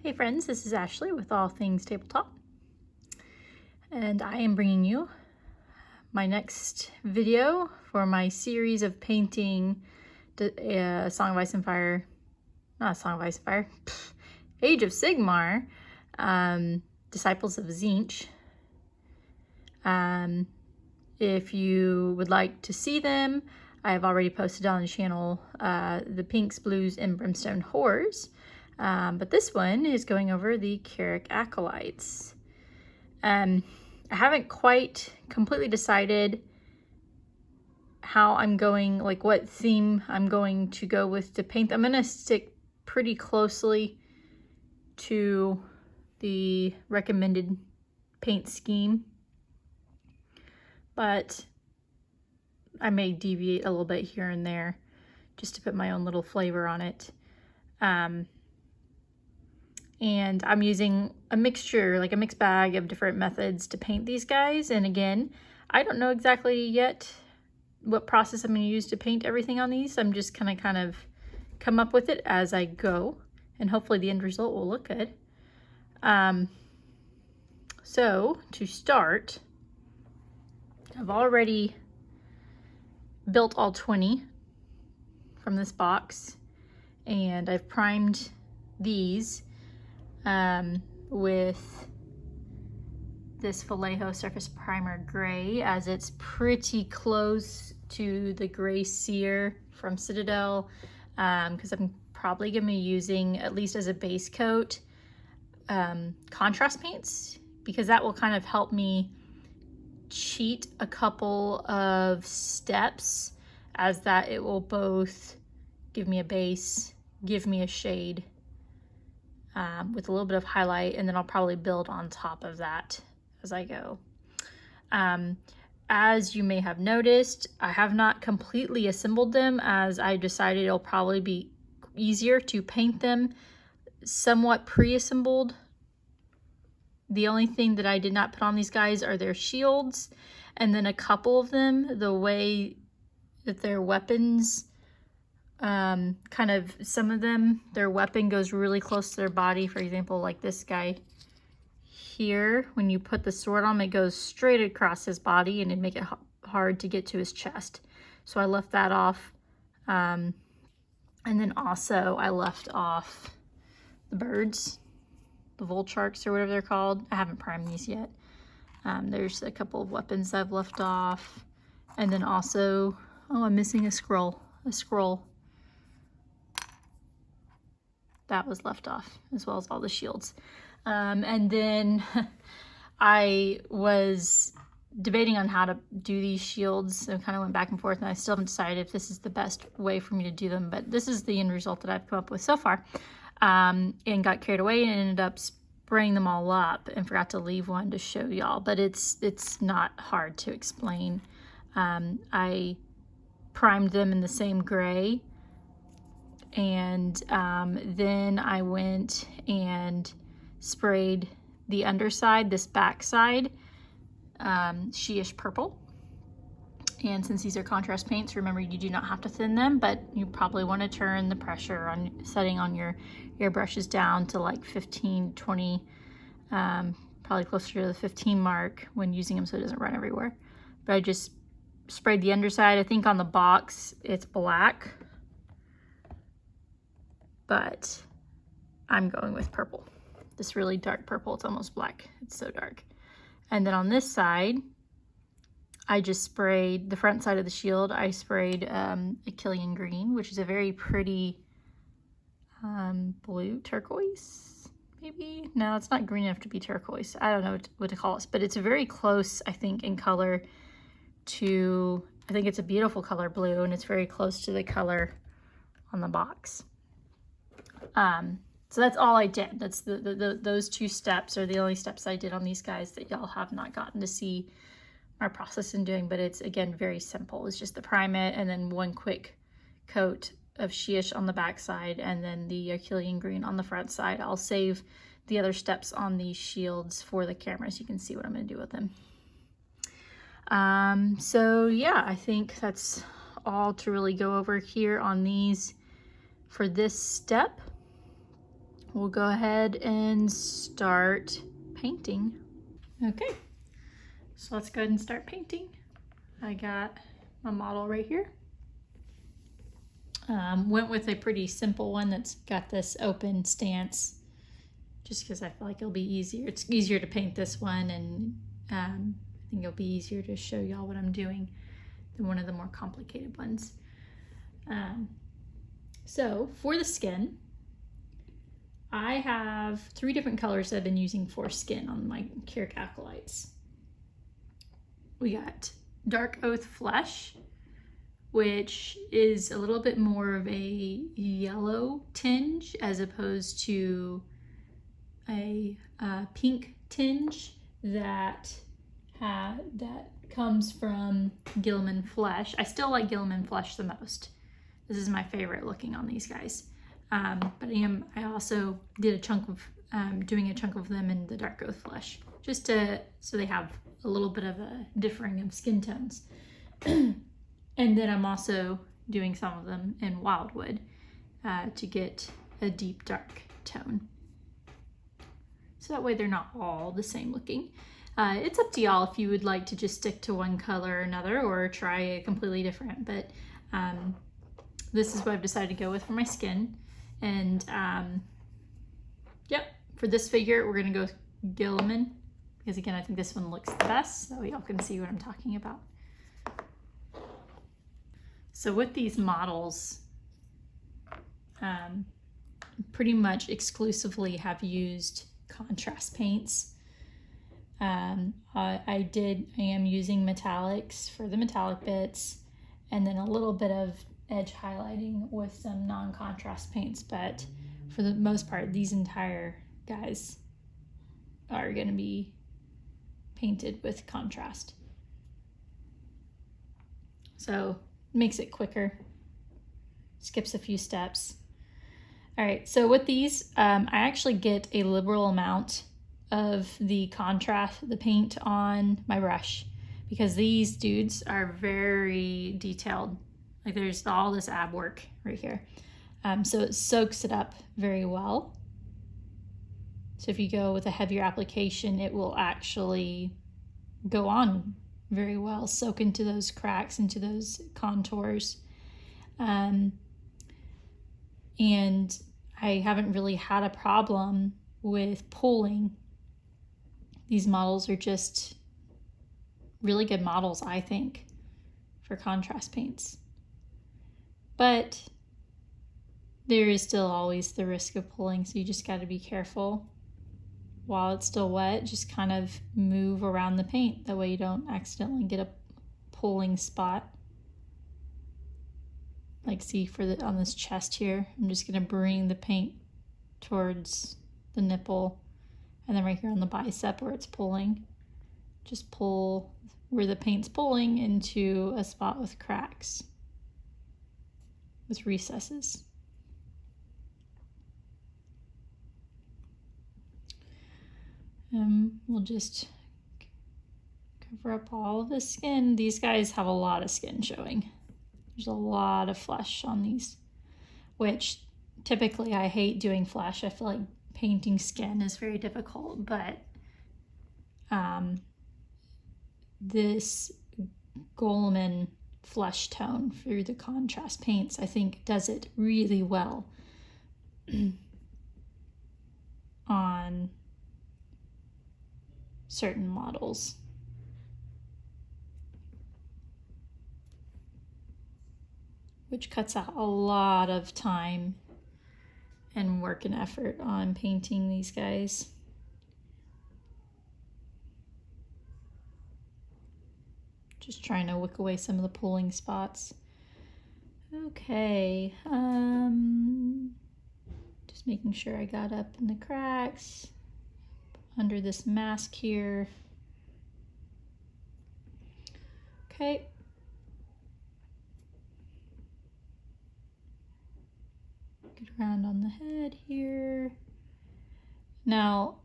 Hey friends, this is Ashley with All Things Tabletop, and I am bringing you my next video for my series of painting Song of Ice and Fire, not Song of Ice and Fire, Age of Sigmar, Disciples of Tzeentch. If you would like to see them, I have already posted on the channel the Pinks, Blues, and Brimstone Horrors. But this one is going over the Kairic Acolytes. I haven't quite completely decided how I'm going, like what theme I'm going to go with to paint. I'm going to stick pretty closely to the recommended paint scheme, but I may deviate a little bit here and there just to put my own little flavor on it. And I'm using a mixture, like a mixed bag of different methods to paint these guys. And again, I don't know exactly yet what process I'm going to use to paint everything on these. I'm just gonna kind of come up with it as I go, and hopefully the end result will look good. So to start, I've already built all 20 from this box, and I've primed these with this Vallejo Surface Primer Gray, as it's pretty close to the Gray Sear from Citadel, because I'm probably going to be using, at least as a base coat, contrast paints, because that will kind of help me cheat a couple of steps, as that it will both give me a base, give me a shade, with a little bit of highlight, and then I'll probably build on top of that as I go. As you may have noticed, I have not completely assembled them, as I decided it'll probably be easier to paint them somewhat pre-assembled. The only thing that I did not put on these guys are their shields, and then a couple of them, the way that their weapons, kind of, some of them, their weapon goes really close to their body. For example, like this guy here, when you put the sword on him, it goes straight across his body, and it'd make it hard to get to his chest. So I left that off. And then also I left off the birds, the Volcharks or whatever they're called. I haven't primed these yet. There's a couple of weapons I've left off. And then also, oh, I'm missing a scroll. That was left off, as well as all the shields. And then I was debating on how to do these shields, and kind of went back and forth, and I still haven't decided if this is the best way for me to do them, but this is the end result that I've come up with so far. And got carried away and ended up spraying them all up, and forgot to leave one to show y'all, but it's not hard to explain. I primed them in the same gray, and then I went and sprayed the underside, this back side, she-ish purple. And since these are contrast paints, remember, you do not have to thin them, but you probably want to turn the pressure on setting on your airbrushes down to like 15, 20, probably closer to the 15 mark when using them, so it doesn't run everywhere. But I just sprayed the underside. I think on the box it's black, but I'm going with purple. This really dark purple. It's almost black. It's so dark. And then on this side, I just sprayed the front side of the shield. I sprayed Achillean green, which is a very pretty blue turquoise, maybe? No, it's not green enough to be turquoise. I don't know what to call it, but it's very close, I think, in color to, I think it's a beautiful color blue, and it's very close to the color on the box. So that's all I did. That's those two steps are the only steps I did on these guys that y'all have not gotten to see my process in doing, but it's, again, very simple. It's just the prime it, and then one quick coat of she-ish on the back side, and then the Achillean green on the front side. I'll save the other steps on these shields for the camera so you can see what I'm going to do with them. So yeah, I think that's all to really go over here on these for this step. we'll go ahead and start painting. Okay, so let's go ahead and start painting. I got my model right here. Went with a pretty simple one that's got this open stance, just because I feel like it'll be easier. It's easier to paint this one, and I think it'll be easier to show y'all what I'm doing than one of the more complicated ones. So for the skin, I have 3 different colors that I've been using for skin on my Kairic Acolytes. We got Dark Oath Flesh, which is a little bit more of a yellow tinge as opposed to a pink tinge that comes from Gilliman Flesh. I still like Gilliman Flesh the most. This is my favorite looking on these guys. But I also did a chunk of doing a chunk of them in the Dark Oath Flesh, just so they have a little bit of a differing of skin tones. And then I'm also doing some of them in Wildwood to get a deep dark tone. So that way they're not all the same looking. It's up to y'all if you would like to just stick to one color or another, or try a completely different, but this is what I've decided to go with for my skin. And yep, for this figure, we're gonna go Gilliman, because again, I think this one looks the best, so y'all can see what I'm talking about. So with these models, pretty much exclusively have used contrast paints. I am using metallics for the metallic bits, and then a little bit of edge highlighting with some non-contrast paints, but for the most part, these entire guys are going to be painted with contrast. So makes it quicker, skips a few steps. All right, so with these, I actually get a liberal amount of the contrast, the paint on my brush, because these dudes are very detailed. Like there's all this ab work right here. So it soaks it up very well. So if you go with a heavier application, it will actually go on very well, soak into those cracks, into those contours. And I haven't really had a problem with pulling. These models are just really good models, I think, for contrast paints. But there is still always the risk of pulling, so you just got to be careful. While it's still wet, just kind of move around the paint. That way you don't accidentally get a pulling spot. Like see on this chest here, I'm just gonna bring the paint towards the nipple, and then right here on the bicep where it's pulling, just pull where the paint's pulling into a spot with cracks, with recesses. We'll just cover up all of the skin. These guys have a lot of skin showing. There's a lot of flesh on these, which typically I hate doing flesh. I feel like painting skin is very difficult, but this Gilliman flesh tone through the contrast paints, I think, does it really well on certain models. Which cuts out a lot of time and work and effort on painting these guys. Just trying to wick away some of the pulling spots. Okay, just making sure I got up in the cracks under this mask here. Okay. Get around on the head here. Now,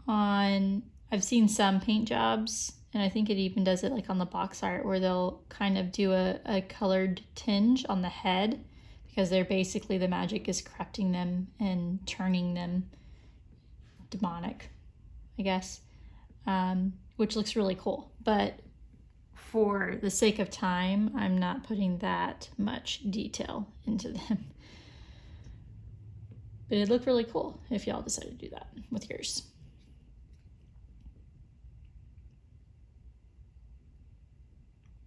I've seen some paint jobs, and I think it even does it like on the box art, where they'll kind of do a colored tinge on the head, because they're basically, the magic is corrupting them and turning them demonic, I guess, which looks really cool. But for the sake of time, I'm not putting that much detail into them. But it'd look really cool if y'all decide to do that with yours.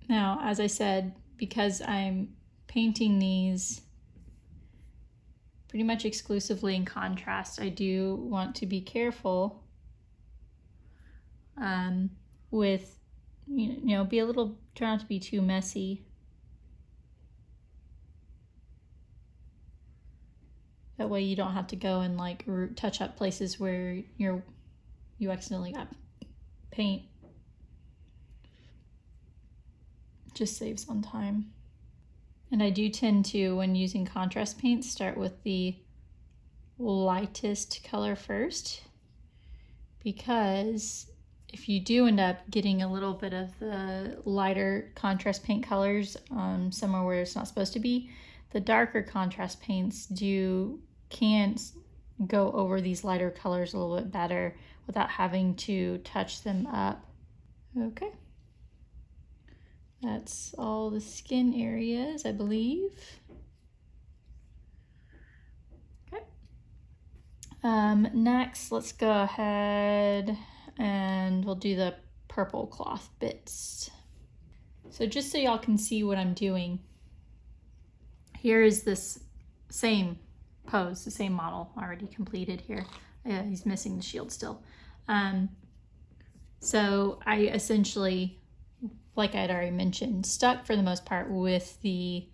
Now, as I said, because I'm painting these pretty much exclusively in contrast, I do want to be careful with, try not to be too messy. That way you don't have to go and like touch up places where you accidentally got paint. Just saves on time. And I do tend to, when using contrast paints, start with the lightest color first, because if you do end up getting a little bit of the lighter contrast paint colors somewhere where it's not supposed to be, the darker contrast paints can go over these lighter colors a little bit better without having to touch them up. Okay. That's all the skin areas, I believe. Okay. Next, let's go ahead and we'll do the purple cloth bits. So just so y'all can see what I'm doing, here is this same pose, the same model already completed here. He's missing the shield still. So I essentially, like I'd already mentioned, stuck for the most part with the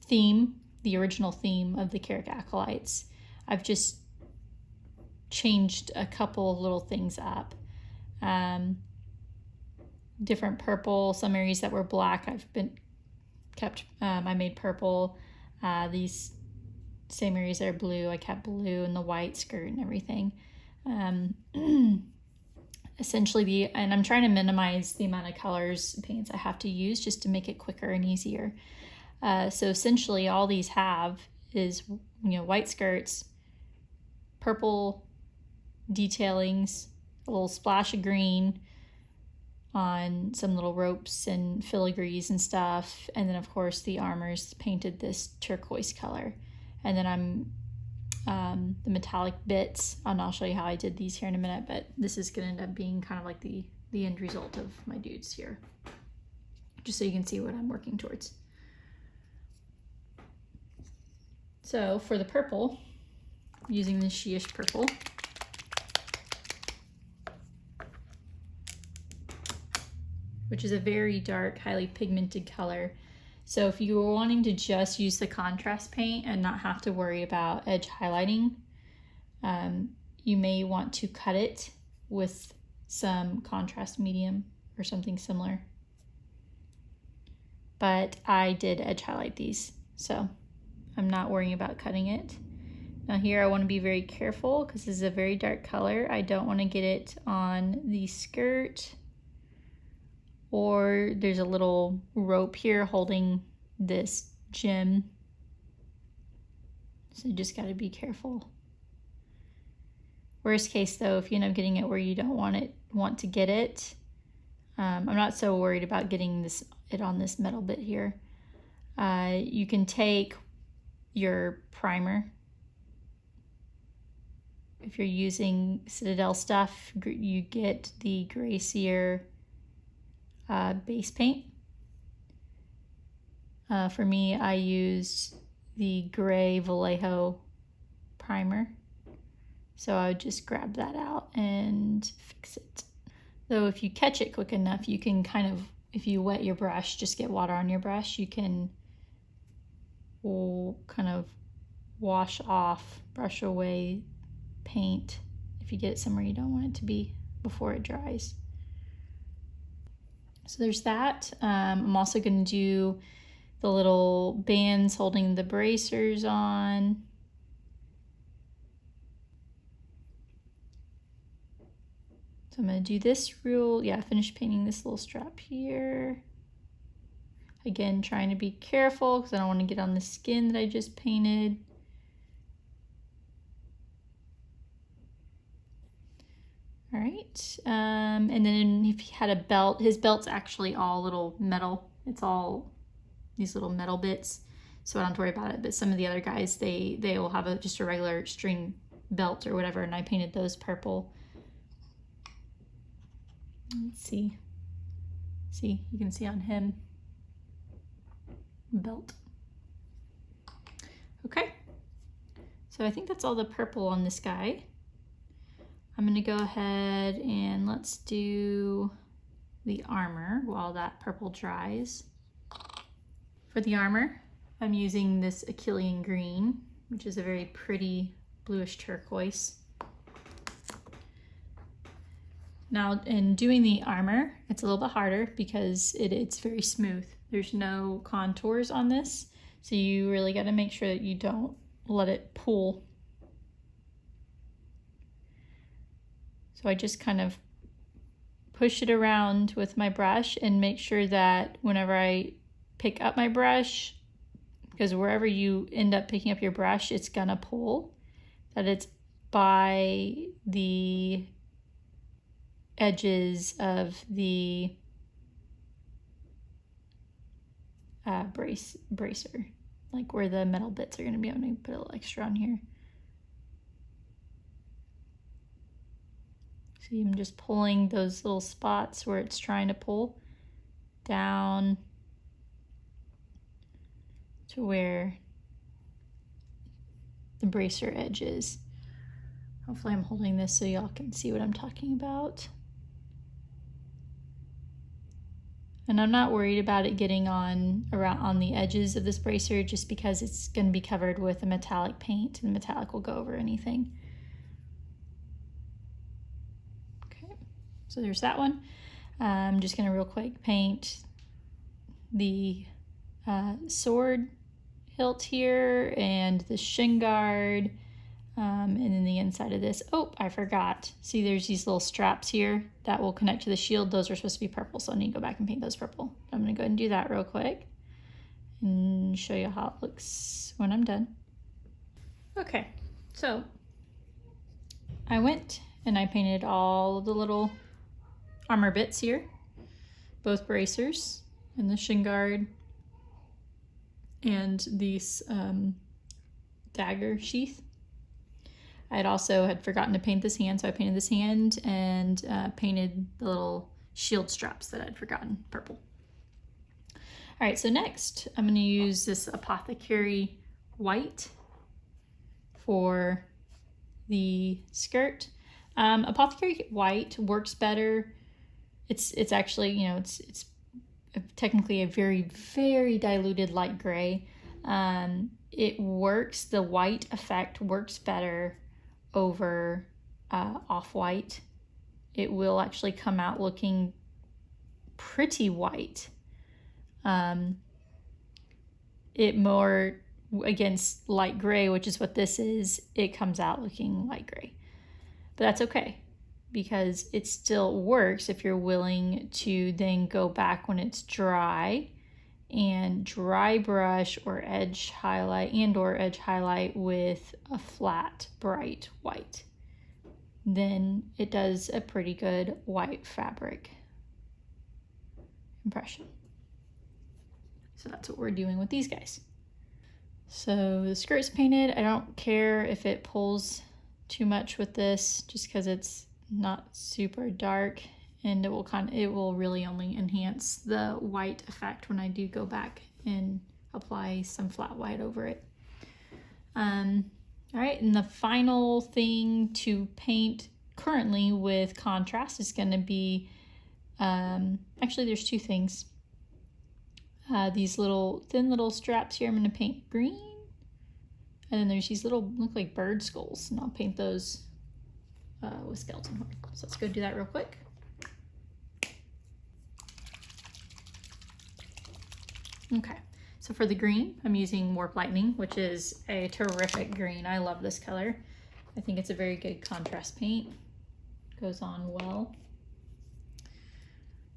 theme, the original theme of the Kairic Acolytes. I've just changed a couple of little things up. Different purple, some areas that were black I made purple. These same areas that are blue, I kept blue, and the white skirt and everything. Essentially, and I'm trying to minimize the amount of colors paints I have to use just to make it quicker and easier. So essentially all these have is, white skirts, purple detailings, a little splash of green on some little ropes and filigrees and stuff. And then of course the armor's painted this turquoise color. And then I'm the metallic bits, and I'll show you how I did these here in a minute, but this is gonna end up being kind of like the end result of my dudes here, just so you can see what I'm working towards. So for the purple, using the She-ish purple, which is a very dark, highly pigmented color. So if you were wanting to just use the contrast paint and not have to worry about edge highlighting, you may want to cut it with some contrast medium or something similar. But I did edge highlight these, so I'm not worrying about cutting it. Now here I want to be very careful because this is a very dark color. I don't want to get it on the skirt, or there's a little rope here holding this gem. So you just got to be careful. Worst case though, if you end up getting it where you don't want to get it, I'm not so worried about getting it on this metal bit here. You can take your primer. If you're using Citadel stuff, you get the Gracier base paint. For me, I used the gray Vallejo primer. So I would just grab that out and fix it. Though if you catch it quick enough, you can kind of, if you wet your brush, just get water on your brush, you can kind of brush away paint if you get it somewhere you don't want it to be before it dries. So there's that. I'm also going to do the little bands holding the bracers on. So I'm going to do this finish painting this little strap here. Again, trying to be careful because I don't want to get on the skin that I just painted. All right, and then if he had a belt, his belt's actually all little metal. It's all these little metal bits, so I don't have to worry about it. But some of the other guys, they will have just a regular string belt or whatever, and I painted those purple. Let's see. See, you can see on him, belt. Okay, so I think that's all the purple on this guy. I'm gonna go ahead and let's do the armor while that purple dries. For the armor, I'm using this Achillean green, which is a very pretty bluish turquoise. Now, in doing the armor, it's a little bit harder because it's very smooth. There's no contours on this, so you really got to make sure that you don't let it pull. So I just kind of push it around with my brush and make sure that whenever I pick up my brush, because wherever you end up picking up your brush, it's gonna pull, that it's by the edges of the bracer, like where the metal bits are gonna be. I'm gonna put a little extra on here. See, I'm just pulling those little spots where it's trying to pull down to where the bracer edge is. Hopefully I'm holding this so y'all can see what I'm talking about. And I'm not worried about it getting on the edges of this bracer just because it's going to be covered with a metallic paint and the metallic will go over anything. Okay, so there's that one. I'm just going to real quick paint the sword hilt here and the shin guard, and then the inside of this. Oh, I forgot. See, there's these little straps here that will connect to the shield. Those are supposed to be purple, so I need to go back and paint those purple. I'm gonna go ahead and do that real quick and show you how it looks when I'm done. Okay, so I went and I painted all of the little armor bits here, both bracers and the shin guard and these dagger sheath. I had forgotten to paint this hand, so I painted this hand and painted the little shield straps that I'd forgotten purple. All right, so next I'm going to use this Apothecary white for the skirt. Apothecary white works better. It's actually, you know, it's technically a very, very diluted light gray. It works, the white effect works better over off-white. It will actually come out looking pretty white. It more against light gray, which is what this is, it comes out looking light gray. But that's okay, because it still works if you're willing to then go back when it's dry and dry brush or edge highlight with a flat bright white. Then it does a pretty good white fabric impression. So that's what we're doing with these guys. So the skirt's painted. I don't care if it pulls too much with this, just because it's not super dark, and it will really only enhance the white effect when I do go back and apply some flat white over it. All right, and the final thing to paint currently with contrast is going to be, actually there's two things. These thin little straps here, I'm going to paint green, and then there's these little, look like bird skulls, and I'll paint those with skeleton horde. So let's go do that real quick. Okay, so for the green, I'm using Warp Lightning, which is a terrific green. I love this color. I think it's a very good contrast paint. Goes on well.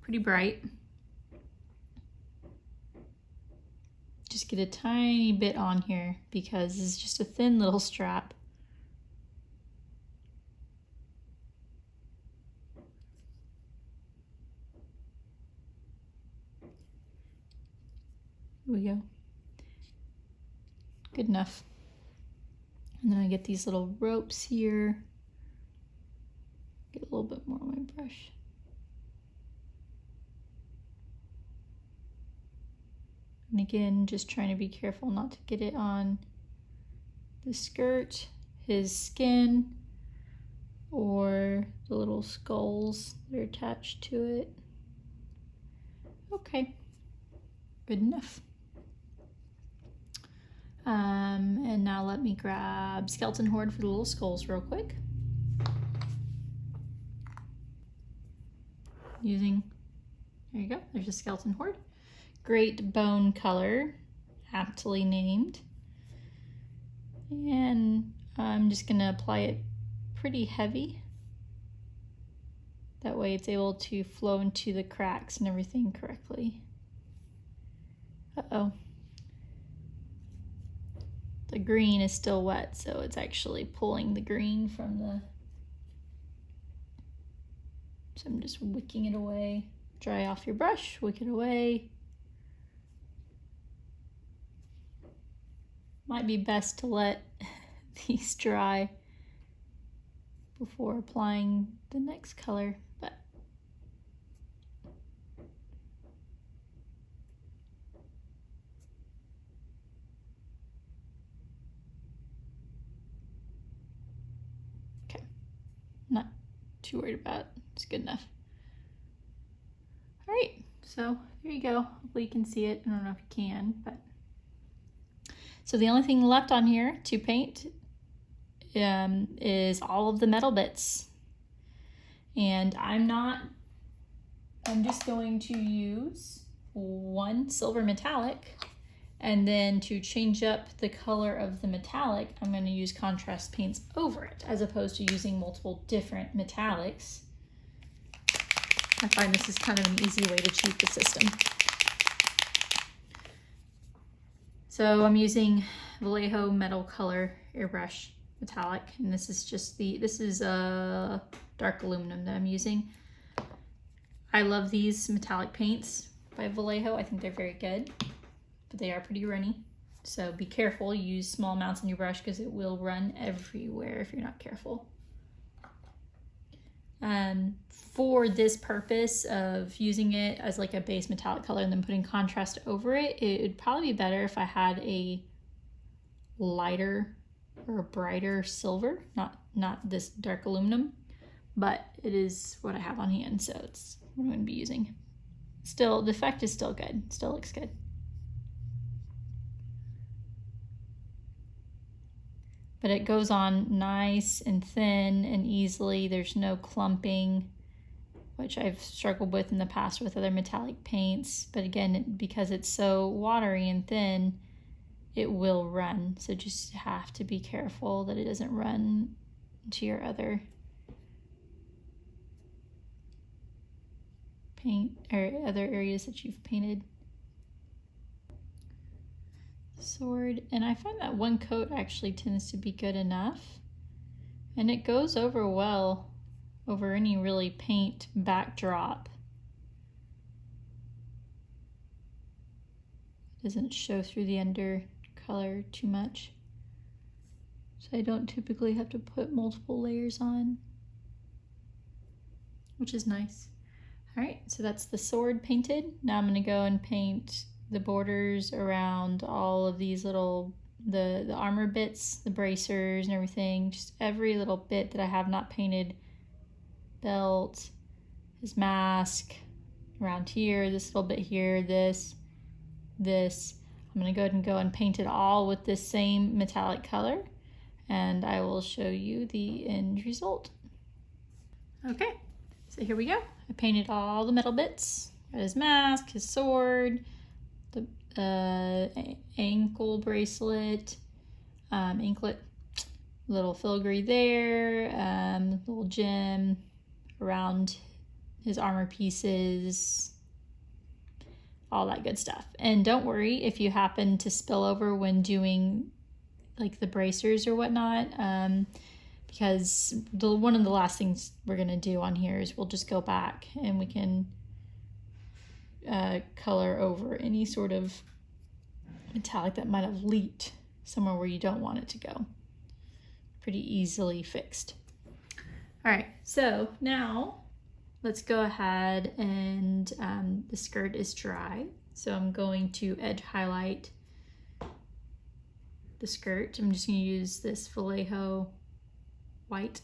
Pretty bright. just get a tiny bit on here because it's just a thin little strap. Here we go. Good enough. And then I get these little ropes here. Get a little bit more on my brush. And again, just trying to be careful not to get it on the skirt, his skin, or the little skulls that are attached to it. Okay, good enough. And now let me grab Skeleton Horde for the little skulls real quick. There you go, there's a Skeleton Horde. Great bone color, aptly named. And I'm just gonna apply it pretty heavy. That way it's able to flow into the cracks and everything correctly. Uh-oh. The green is still wet, so it's actually pulling the green from the... So I'm just wicking it away. Dry off your brush, wick it away. Might be best to let these dry before applying the next color, but okay, not too worried about it. It's good enough. All right, so there you go. Hopefully you can see it. I don't know if you can, but so the only thing left on here to paint is all of the metal bits. And I'm just going to use one silver metallic, and then to change up the color of the metallic, I'm going to use contrast paints over it, as opposed to using multiple different metallics. I find this is kind of an easy way to cheat the system. So I'm using Vallejo Metal Color Airbrush Metallic, and this is a dark aluminum that I'm using. I love these metallic paints by Vallejo. I think they're very good, but they are pretty runny. So be careful, use small amounts in your brush because it will run everywhere if you're not careful. For this purpose of using it as like a base metallic color and then putting contrast over it, it would probably be better if I had a lighter or a brighter silver, not this dark aluminum, but it is what I have on hand, so it's what I'm going to be using. Still, the effect is still good, still looks good. But it goes on nice and thin and easily. There's no clumping, which I've struggled with in the past with other metallic paints. But again, because it's so watery and thin, it will run. So just have to be careful that it doesn't run to your other paint or other areas that you've painted. Sword, and I find that one coat actually tends to be good enough, and it goes over well over any really paint backdrop. Doesn't show through the undercolor too much, so I don't typically have to put multiple layers on, which is nice. All right, so that's the sword painted. Now I'm going to go and paint the borders around all of these little, the armor bits, the bracers and everything, just every little bit that I have not painted. Belt, his mask, around here, this little bit here, this. I'm gonna go ahead and paint it all with this same metallic color, and I will show you the end result. Okay, so here we go. I painted all the metal bits, got his mask, his sword, the ankle bracelet, anklet, little filigree there, little gem around his armor pieces, all that good stuff. And don't worry if you happen to spill over when doing like the bracers or whatnot, because one of the last things we're gonna do on here is we'll just go back and we can color over any sort of metallic that might have leaked somewhere where you don't want it to go. Pretty easily fixed. All right, so now let's go ahead and the skirt is dry. So I'm going to edge highlight the skirt. I'm just gonna use this Vallejo white.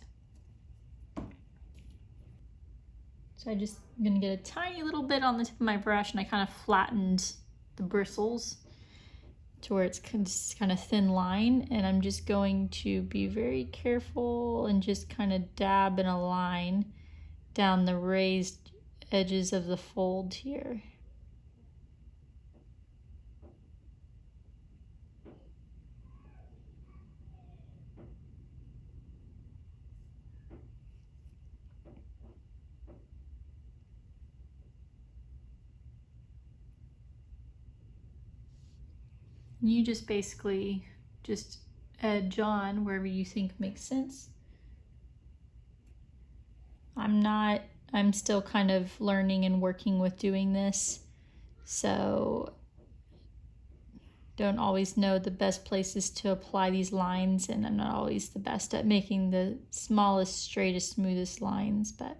So I'm gonna get a tiny little bit on the tip of my brush, and I kind of flattened the bristles to where it's kind of thin line, and I'm just going to be very careful and just kind of dab in a line down the raised edges of the fold here. You just basically just edge on wherever you think makes sense. I'm still kind of learning and working with doing this, so don't always know the best places to apply these lines, and I'm not always the best at making the smallest, straightest, smoothest lines, but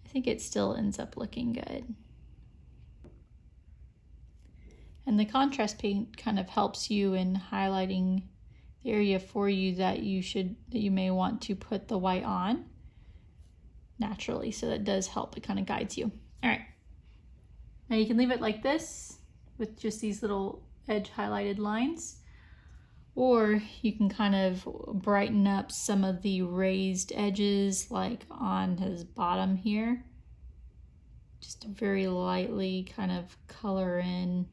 I think it still ends up looking good. And the contrast paint kind of helps you in highlighting the area for you that you may want to put the white on naturally. So that does help. It kind of guides you. All right. Now you can leave it like this with just these little edge highlighted lines, or you can kind of brighten up some of the raised edges, like on his bottom here. Just very lightly kind of color in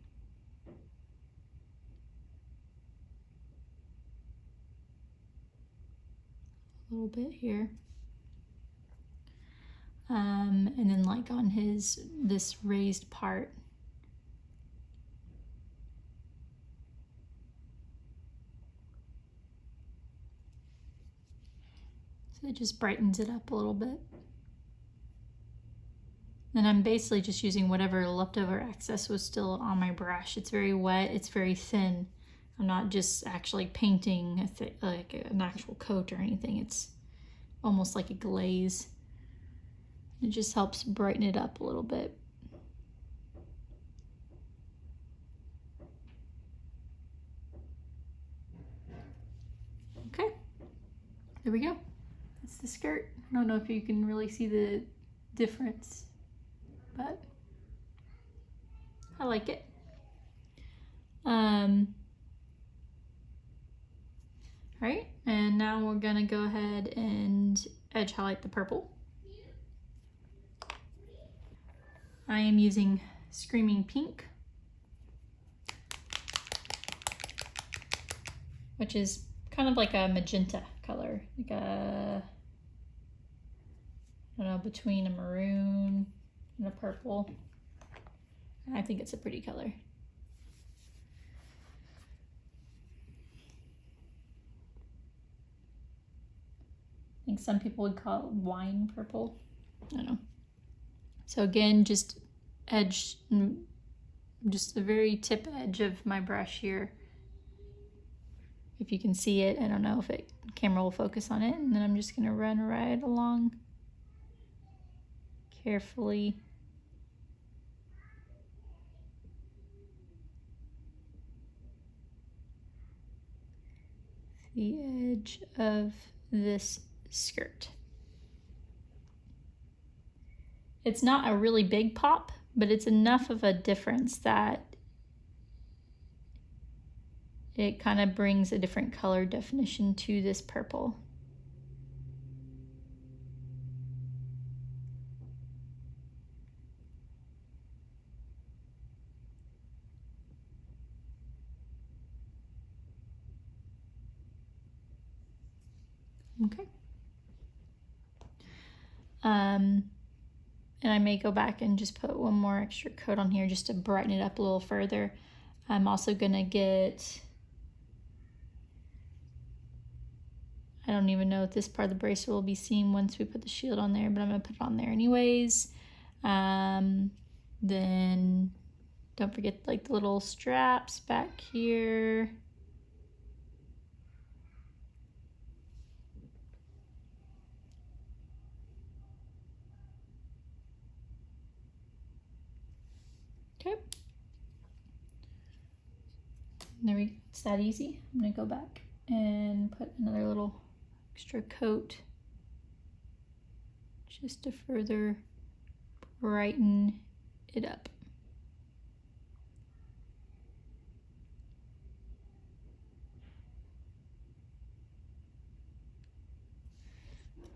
a little bit here. And then like on this raised part. So it just brightens it up a little bit. And I'm basically just using whatever leftover excess was still on my brush. It's very wet, it's very thin. I'm not just actually painting like an actual coat or anything. It's almost like a glaze. It just helps brighten it up a little bit. Okay, there we go. That's the skirt. I don't know if you can really see the difference, but I like it. All right, and now we're gonna go ahead and edge highlight the purple. I am using Screaming Pink, which is kind of like a magenta color, like a, I don't know, between a maroon and a purple. I think it's a pretty color. I think some people would call it wine purple. I don't know. So again, just edge, just the very tip edge of my brush here. If you can see it, I don't know if camera will focus on it. And then I'm just gonna run right along carefully. The edge of this skirt. It's not a really big pop, but it's enough of a difference that it kind of brings a different color definition to this purple. Okay. And I may go back and just put one more extra coat on here just to brighten it up a little further. I'm also gonna get, I don't even know if this part of the bracelet will be seen once we put the shield on there, but I'm gonna put it on there anyways. Then don't forget like the little straps back here. Okay. There we go. It's that easy. I'm gonna go back and put another little extra coat just to further brighten it up.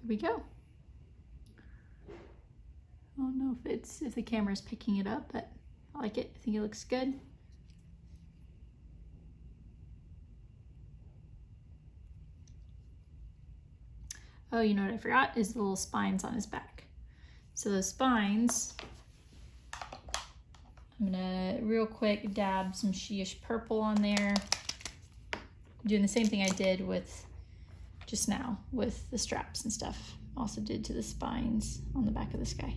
There we go. I don't know if the camera's picking it up, but I like it. I think it looks good. Oh, you know what I forgot is the little spines on his back. So the spines, I'm gonna real quick dab some she-ish purple on there. Doing the same thing I did with just now with the straps and stuff. Also did to the spines on the back of this guy.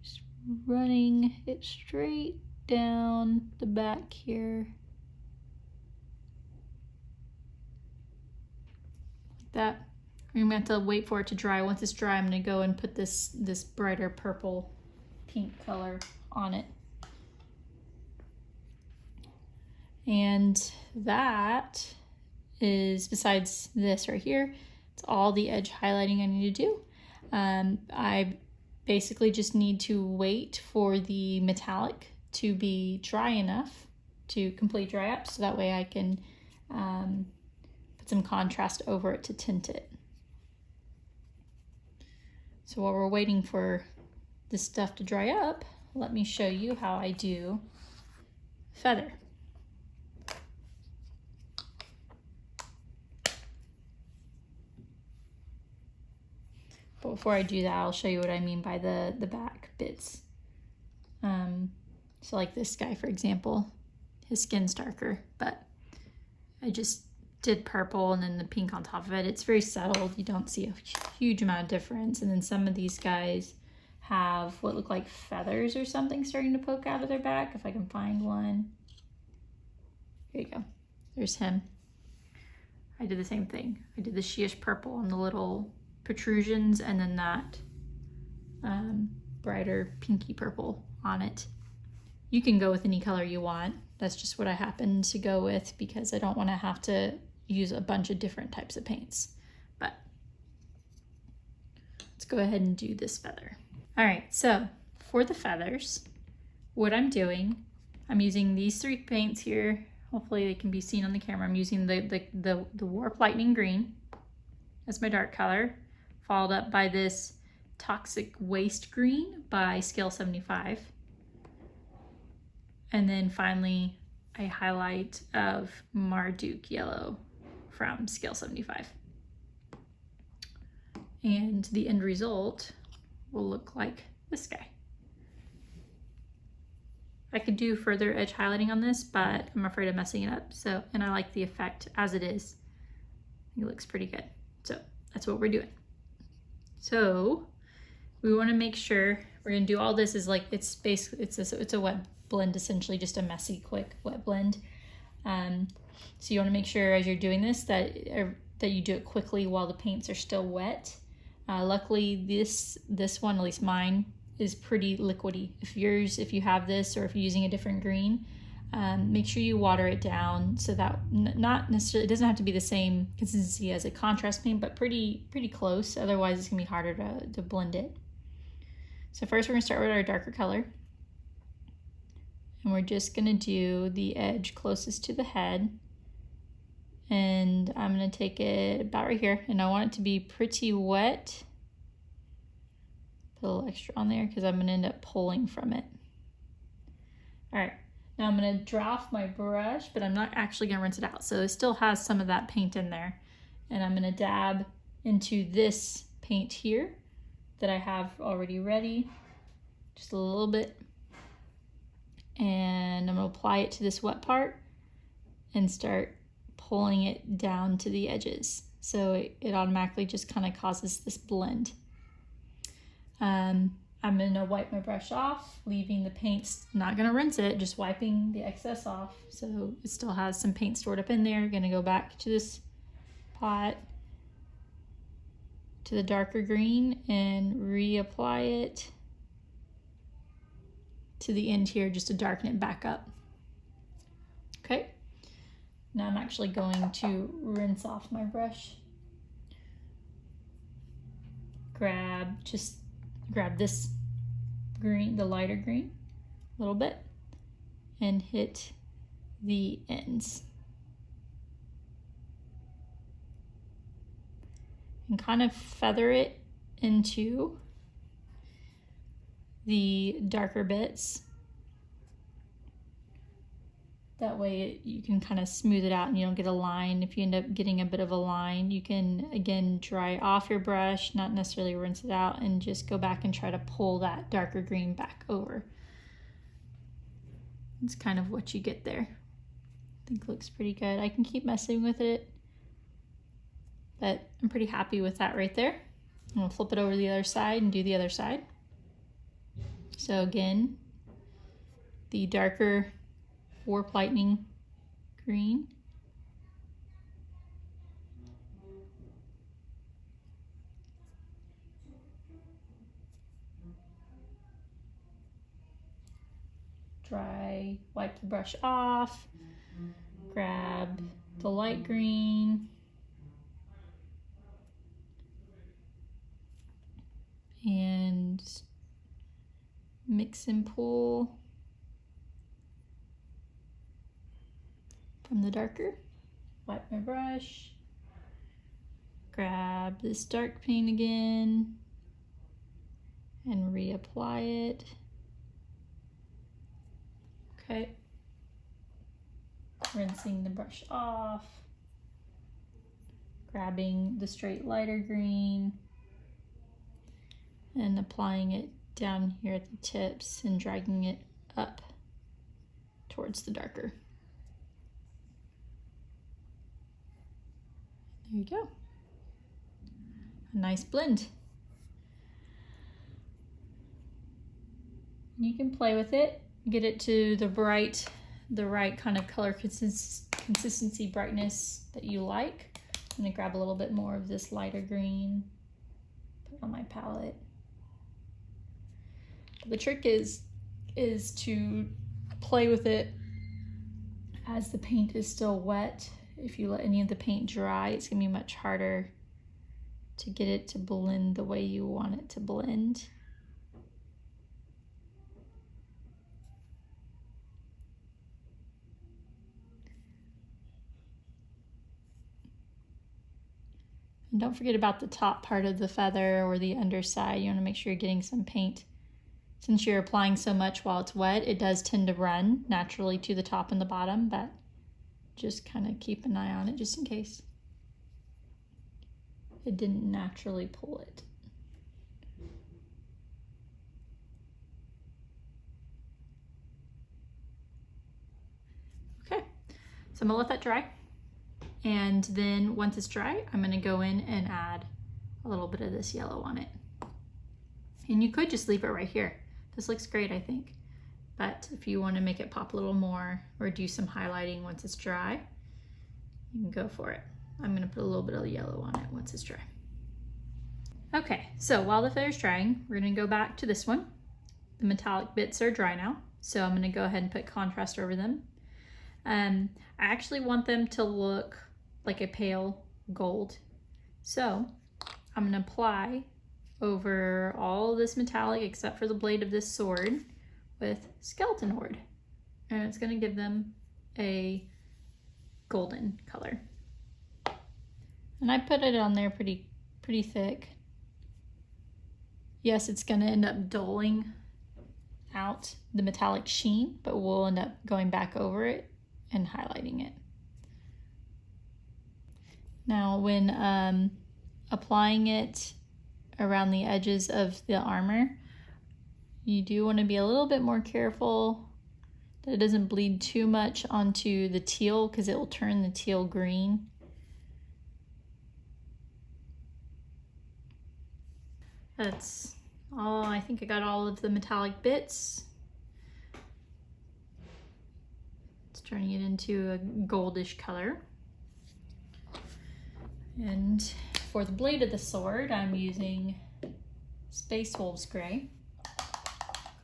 Just running it straight down the back here. That. I'm gonna have to wait for it to dry. Once it's dry, I'm gonna go and put this brighter purple pink color on it. And that is, besides this right here, it's all the edge highlighting I need to do. I basically just need to wait for the metallic to be dry enough to completely dry up, so that way I can put some contrast over it to tint it. So while we're waiting for this stuff to dry up, let me show you how I do feather. But before I do that, I'll show you what I mean by the back bits. So like this guy, for example, his skin's darker, but I just did purple and then the pink on top of it. It's very subtle. You don't see a huge amount of difference. And then some of these guys have what look like feathers or something starting to poke out of their back, if I can find one. Here you go. There's him. I did the same thing. I did the she-ish purple on the little protrusions and then that brighter pinky purple on it. You can go with any color you want. That's just what I happen to go with because I don't want to have to use a bunch of different types of paints. But let's go ahead and do this feather. All right, so for the feathers, what I'm doing, I'm using these three paints here. Hopefully they can be seen on the camera. I'm using the Warp Lightning Green as my dark color, followed up by this Toxic Waste Green by Scale 75. And then finally, a highlight of Marduk Yellow from Scale 75. And the end result will look like this guy. I could do further edge highlighting on this, but I'm afraid of messing it up. So, and I like the effect as it is. It looks pretty good. So that's what we're doing. So we want to make sure we're going to do all this is like, it's basically, it's a wet blend, essentially just a messy, quick wet blend. So you want to make sure as you're doing this that you do it quickly while the paints are still wet. Luckily this one, at least mine, is pretty liquidy. If you have this or if you're using a different green, make sure you water it down so that not necessarily, it doesn't have to be the same consistency as a contrast paint, but pretty close. Otherwise it's gonna be harder to blend it. So first we're gonna start with our darker color. And we're just gonna do the edge closest to the head. And I'm gonna take it about right here, and I want it to be pretty wet. Put a little extra on there because I'm gonna end up pulling from it. All right, now I'm gonna dry off my brush, but I'm not actually gonna rinse it out. So it still has some of that paint in there. and I'm gonna dab into this paint here that I have already ready, just a little bit. And I'm gonna apply it to this wet part and start pulling it down to the edges. So it automatically just kind of causes this blend. I'm gonna wipe my brush off, leaving the paint, not gonna rinse it, just wiping the excess off. So it still has some paint stored up in there. Gonna go back to this pot, to the darker green, and reapply it to the end here just to darken it back up. Okay, now I'm actually going to rinse off my brush. Grab this green, the lighter green, a little bit, and hit the ends. And kind of feather it into the darker bits. That way you can kind of smooth it out and you don't get a line. If you end up getting a bit of a line, you can again dry off your brush, not necessarily rinse it out, and just go back and try to pull that darker green back over. It's kind of what you get there. I think it looks pretty good. I can keep messing with it, but I'm pretty happy with that right there. I'm gonna flip it over to the other side and do the other side. So again, the darker Warp Lightning green. Wipe the brush off, grab the light green, and mix and pull from the darker. Wipe my brush, grab this dark paint again, and reapply it. Okay, rinsing the brush off, grabbing the straight lighter green, and applying it down here at the tips and dragging it up towards the darker. There you go. A nice blend. You can play with it, get it to the right kind of color consistency, brightness that you like. I'm gonna grab a little bit more of this lighter green, put it on my palette. The trick is to play with it as the paint is still wet. If you let any of the paint dry, it's gonna be much harder to get it to blend the way you want it to blend. And don't forget about the top part of the feather or the underside. You want to make sure you're getting some paint. Since you're applying so much while it's wet, it does tend to run naturally to the top and the bottom, but just kind of keep an eye on it just in case it didn't naturally pull it. Okay, so I'm gonna let that dry. And then once it's dry, I'm gonna go in and add a little bit of this yellow on it. And you could just leave it right here. This looks great, I think. But if you wanna make it pop a little more or do some highlighting once it's dry, you can go for it. I'm gonna put a little bit of yellow on it once it's dry. Okay, so while the feather's drying, we're gonna go back to this one. The metallic bits are dry now, so I'm gonna go ahead and put contrast over them. I actually want them to look like a pale gold. So I'm gonna apply over all this metallic except for the blade of this sword with Skeleton Horde. And it's gonna give them a golden color. And I put it on there pretty thick. Yes, it's gonna end up dulling out the metallic sheen, but we'll end up going back over it and highlighting it. Now when applying it around the edges of the armor, you do want to be a little bit more careful that it doesn't bleed too much onto the teal, because it will turn the teal green. That's all. I think I got all of the metallic bits. It's turning it into a goldish color. And for the blade of the sword, I'm using Space Wolves Gray.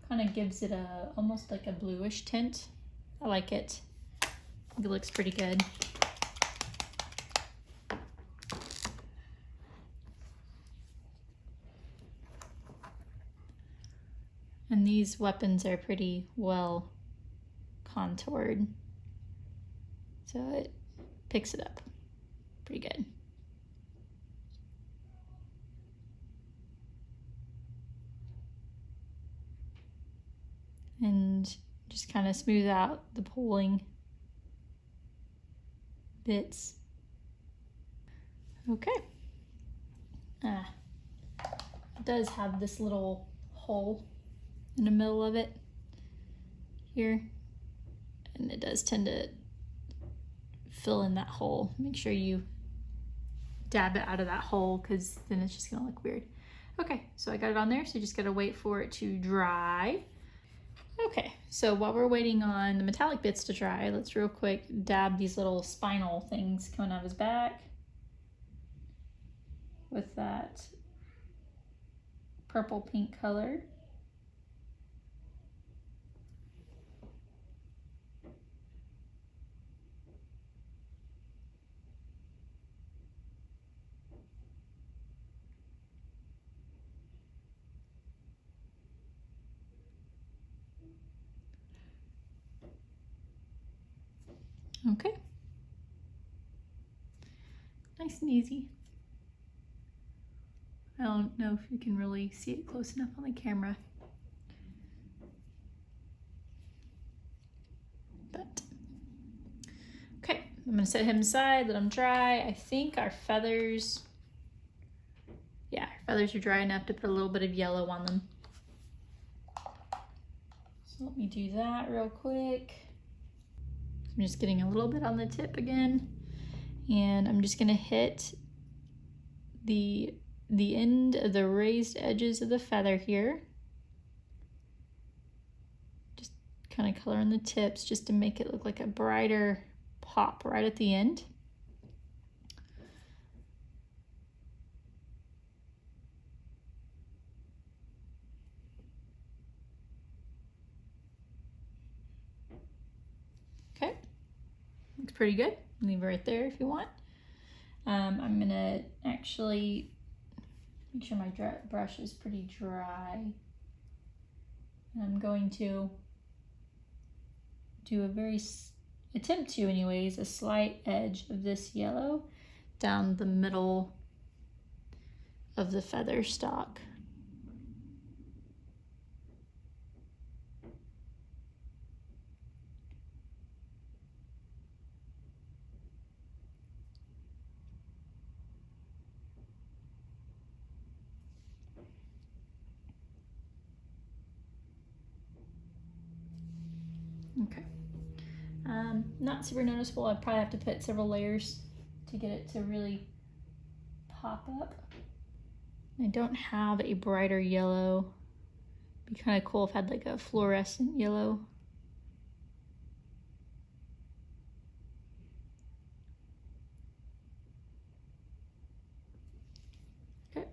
Kind of gives it almost like a bluish tint. I like it. I think it looks pretty good. And these weapons are pretty well contoured, so it picks it up pretty good. And just kind of smooth out the pulling bits. Okay. It does have this little hole in the middle of it here, and it does tend to fill in that hole. Make sure you dab it out of that hole, because then it's just gonna look weird. Okay, so I got it on there, so you just gotta wait for it to dry. Okay, so while we're waiting on the metallic bits to dry, let's real quick dab these little spinal things coming out of his back with that purple pink color. Okay. Nice and easy. I don't know if you can really see it close enough on the camera. But, okay, I'm gonna set him aside, let him dry. I think our feathers, yeah, our feathers are dry enough to put a little bit of yellow on them. So let me do that real quick. I'm just getting a little bit on the tip again, and I'm just gonna hit the end of the raised edges of the feather here. Just kind of color in the tips just to make it look like a brighter pop right at the end. Okay, looks pretty good. Leave it right there if you want. I'm gonna actually make sure my brush is pretty dry. I'm going to do attempt to anyways, a slight edge of this yellow down the middle of the feather stalk. Okay. Not super noticeable. I'd probably have to put several layers to get it to really pop up. I don't have a brighter yellow. It'd be kind of cool if I had like a fluorescent yellow. Okay.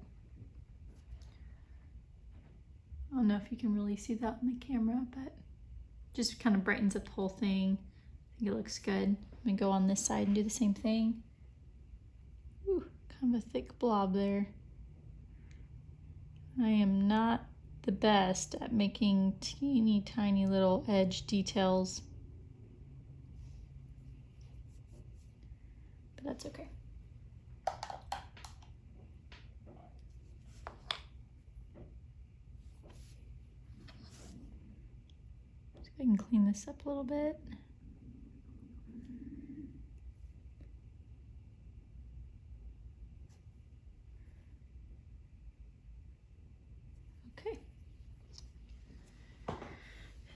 I don't know if you can really see that on the camera, but just kind of brightens up the whole thing. I think it looks good. I'm gonna go on this side and do the same thing. Ooh, kind of a thick blob there. I am not the best at making teeny tiny little edge details, but that's okay. So I can clean this up a little bit.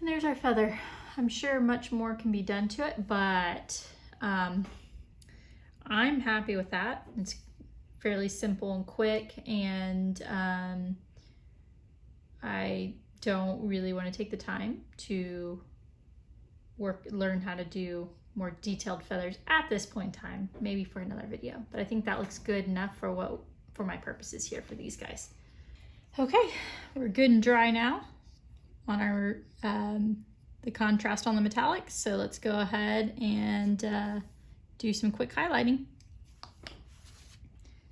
And there's our feather. I'm sure much more can be done to it, but I'm happy with that. It's fairly simple and quick, and I don't really want to take the time to learn how to do more detailed feathers at this point in time, maybe for another video, but I think that looks good enough for my purposes here for these guys. Okay, we're good and dry now on our the contrast on the metallics, so let's go ahead and do some quick highlighting.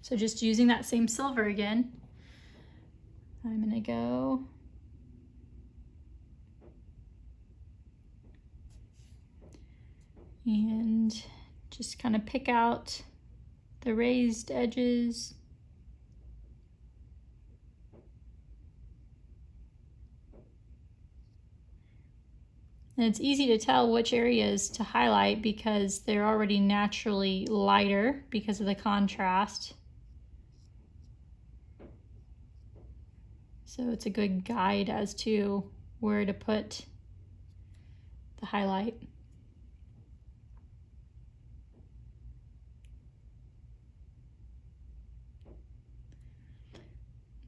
So just using that same silver again, I'm gonna go and just kind of pick out the raised edges. And it's easy to tell which areas to highlight because they're already naturally lighter because of the contrast. So it's a good guide as to where to put the highlight.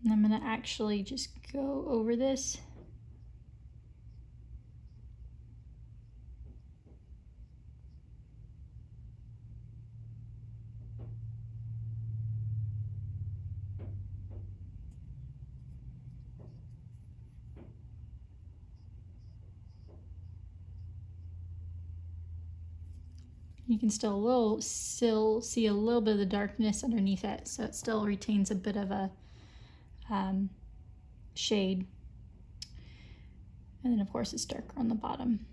And I'm gonna actually just go over this. You can still see a little bit of the darkness underneath it, so it still retains a bit of a shade. And then of course it's darker on the bottom.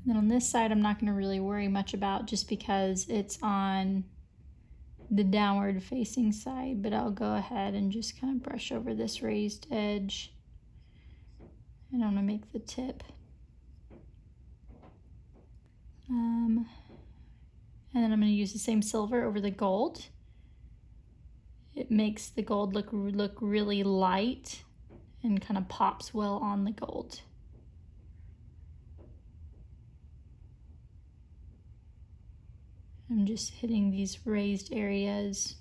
And then on this side I'm not going to really worry much about just because it's on the downward facing side, but I'll go ahead and just kind of brush over this raised edge. And I'm going to make the tip. And then I'm going to use the same silver over the gold. It makes the gold look really light and kind of pops well on the gold. I'm just hitting these raised areas.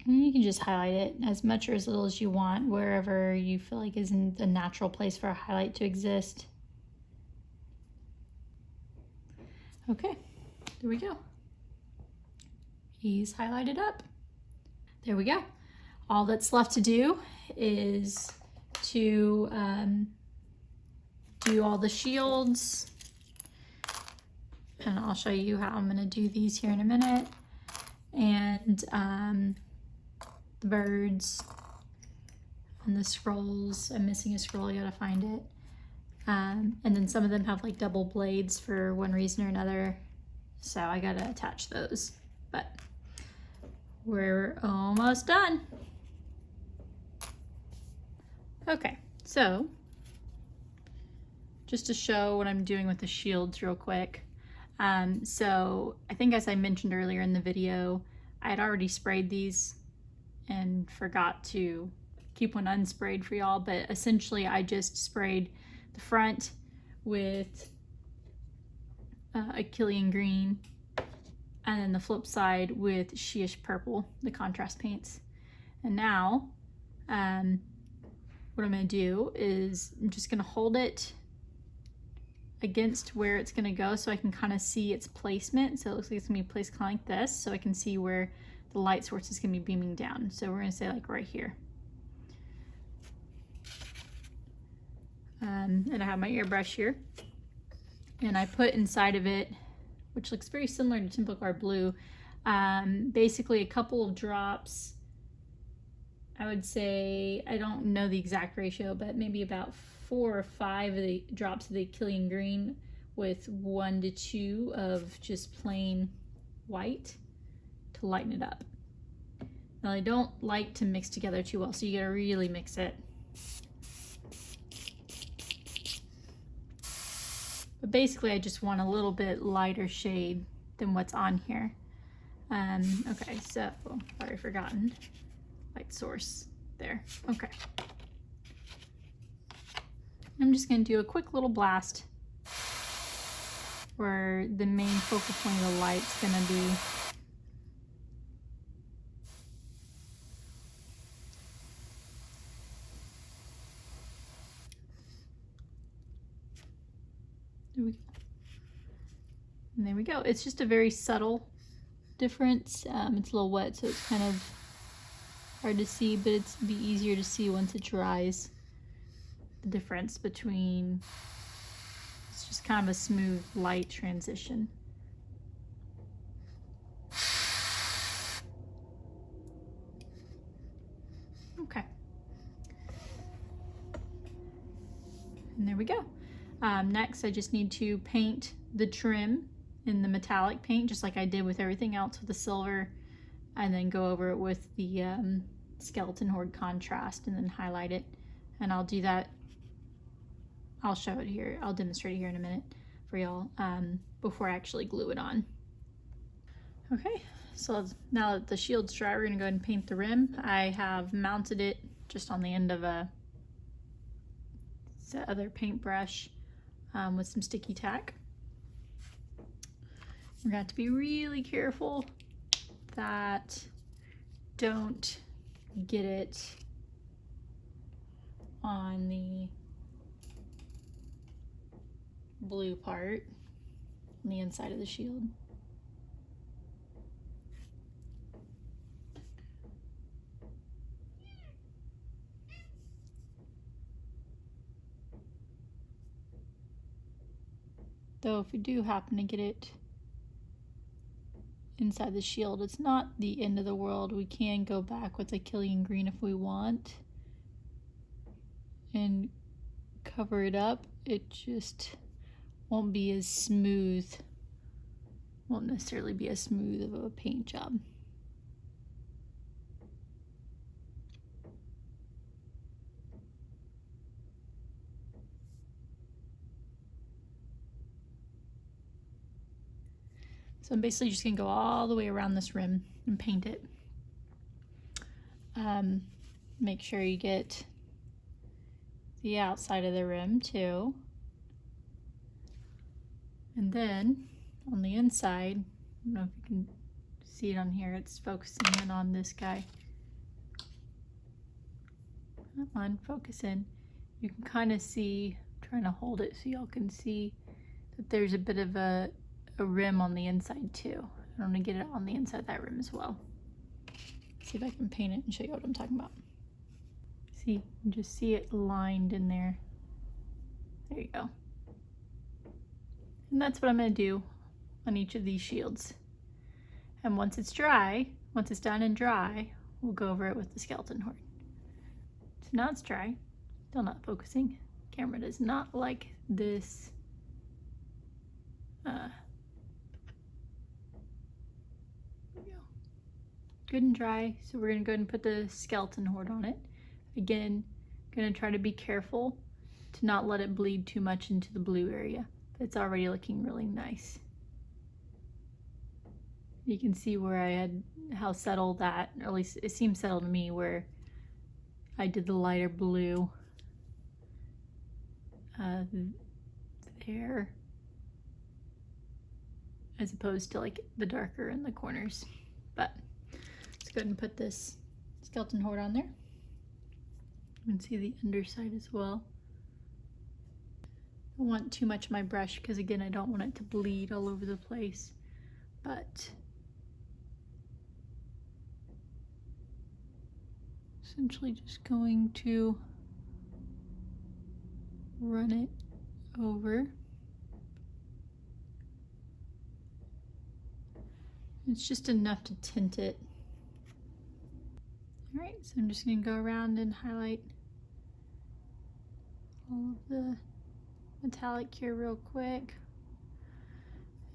And you can just highlight it as much or as little as you want, wherever you feel like isn't a natural place for a highlight to exist. Okay, there we go. He's highlighted up. There we go. All that's left to do is to do all the shields. And I'll show you how I'm gonna do these here in a minute. And the birds and the scrolls. I'm missing a scroll, I gotta find it. And then some of them have like double blades for one reason or another, so I gotta attach those, but we're almost done. Okay, so just to show what I'm doing with the shields real quick. So I think, as I mentioned earlier in the video, I had already sprayed these and forgot to keep one unsprayed for y'all, but essentially I just sprayed the front with Achillean green, and then the flip side with Sheesh purple, the contrast paints. And now, what I'm gonna do is I'm just gonna hold it against where it's gonna go so I can kind of see its placement. So it looks like it's gonna be placed kind of like this, so I can see where the light source is gonna be beaming down. So we're gonna say like right here. And I have my airbrush here, and I put inside of it, which looks very similar to Templar Blue, basically a couple of drops. I would say, I don't know the exact ratio, but maybe about 4 or 5 of the drops of the Killian green with 1 to 2 of just plain white to lighten it up. Now I don't like to mix together too well, so you gotta really mix it. But basically I just want a little bit lighter shade than what's on here. Okay, so I've already forgotten. Light source there. Okay. I'm just going to do a quick little blast where the main focal point of the light's going to be. There we go. And there we go. It's just a very subtle difference. It's a little wet, so it's kind of hard to see, but it's be easier to see once it dries. The difference between, it's just kind of a smooth light transition. Okay. And there we go. Next, I just need to paint the trim in the metallic paint, just like I did with everything else with the silver, and then go over it with the skeleton horde contrast and then highlight it. And I'll do that, I'll show it here, I'll demonstrate it here in a minute for y'all before I actually glue it on. Okay, so now that the shield's dry, we're gonna go ahead and paint the rim. I have mounted it just on the end of the other paintbrush with some sticky tack. We're gonna have to be really careful that don't get it on the blue part on the inside of the shield. Though if we do happen to get it inside the shield, it's not the end of the world. We can go back with the Killian green if we want and cover it up. It just won't be as smooth, won't necessarily be as smooth of a paint job. So I'm basically just gonna go all the way around this rim and paint it. Make sure you get the outside of the rim too. And then on the inside, I don't know if you can see it on here, it's focusing in on this guy. Come on, focus in. You can kind of see, I'm trying to hold it so y'all can see that there's a bit of a rim on the inside too. I want to get it on the inside of that rim as well. See if I can paint it and show you what I'm talking about. See, you can just see it lined in there. There you go. And that's what I'm going to do on each of these shields. And once it's dry, once it's done and dry, we'll go over it with the skeleton horde. So now it's dry, still not focusing. Camera does not like this. Good and dry, so we're gonna go ahead and put the skeleton horde on it. Again, gonna try to be careful to not let it bleed too much into the blue area. It's already looking really nice. You can see where I had how settled that, or at least it seemed settled to me, where I did the lighter blue there, as opposed to like the darker in the corners. But let's go ahead and put this skeleton horde on there. You can see the underside as well. I don't want too much of my brush because again, I don't want it to bleed all over the place, but essentially just going to run it over. It's just enough to tint it. All right, so I'm just gonna go around and highlight all of the metallic here real quick.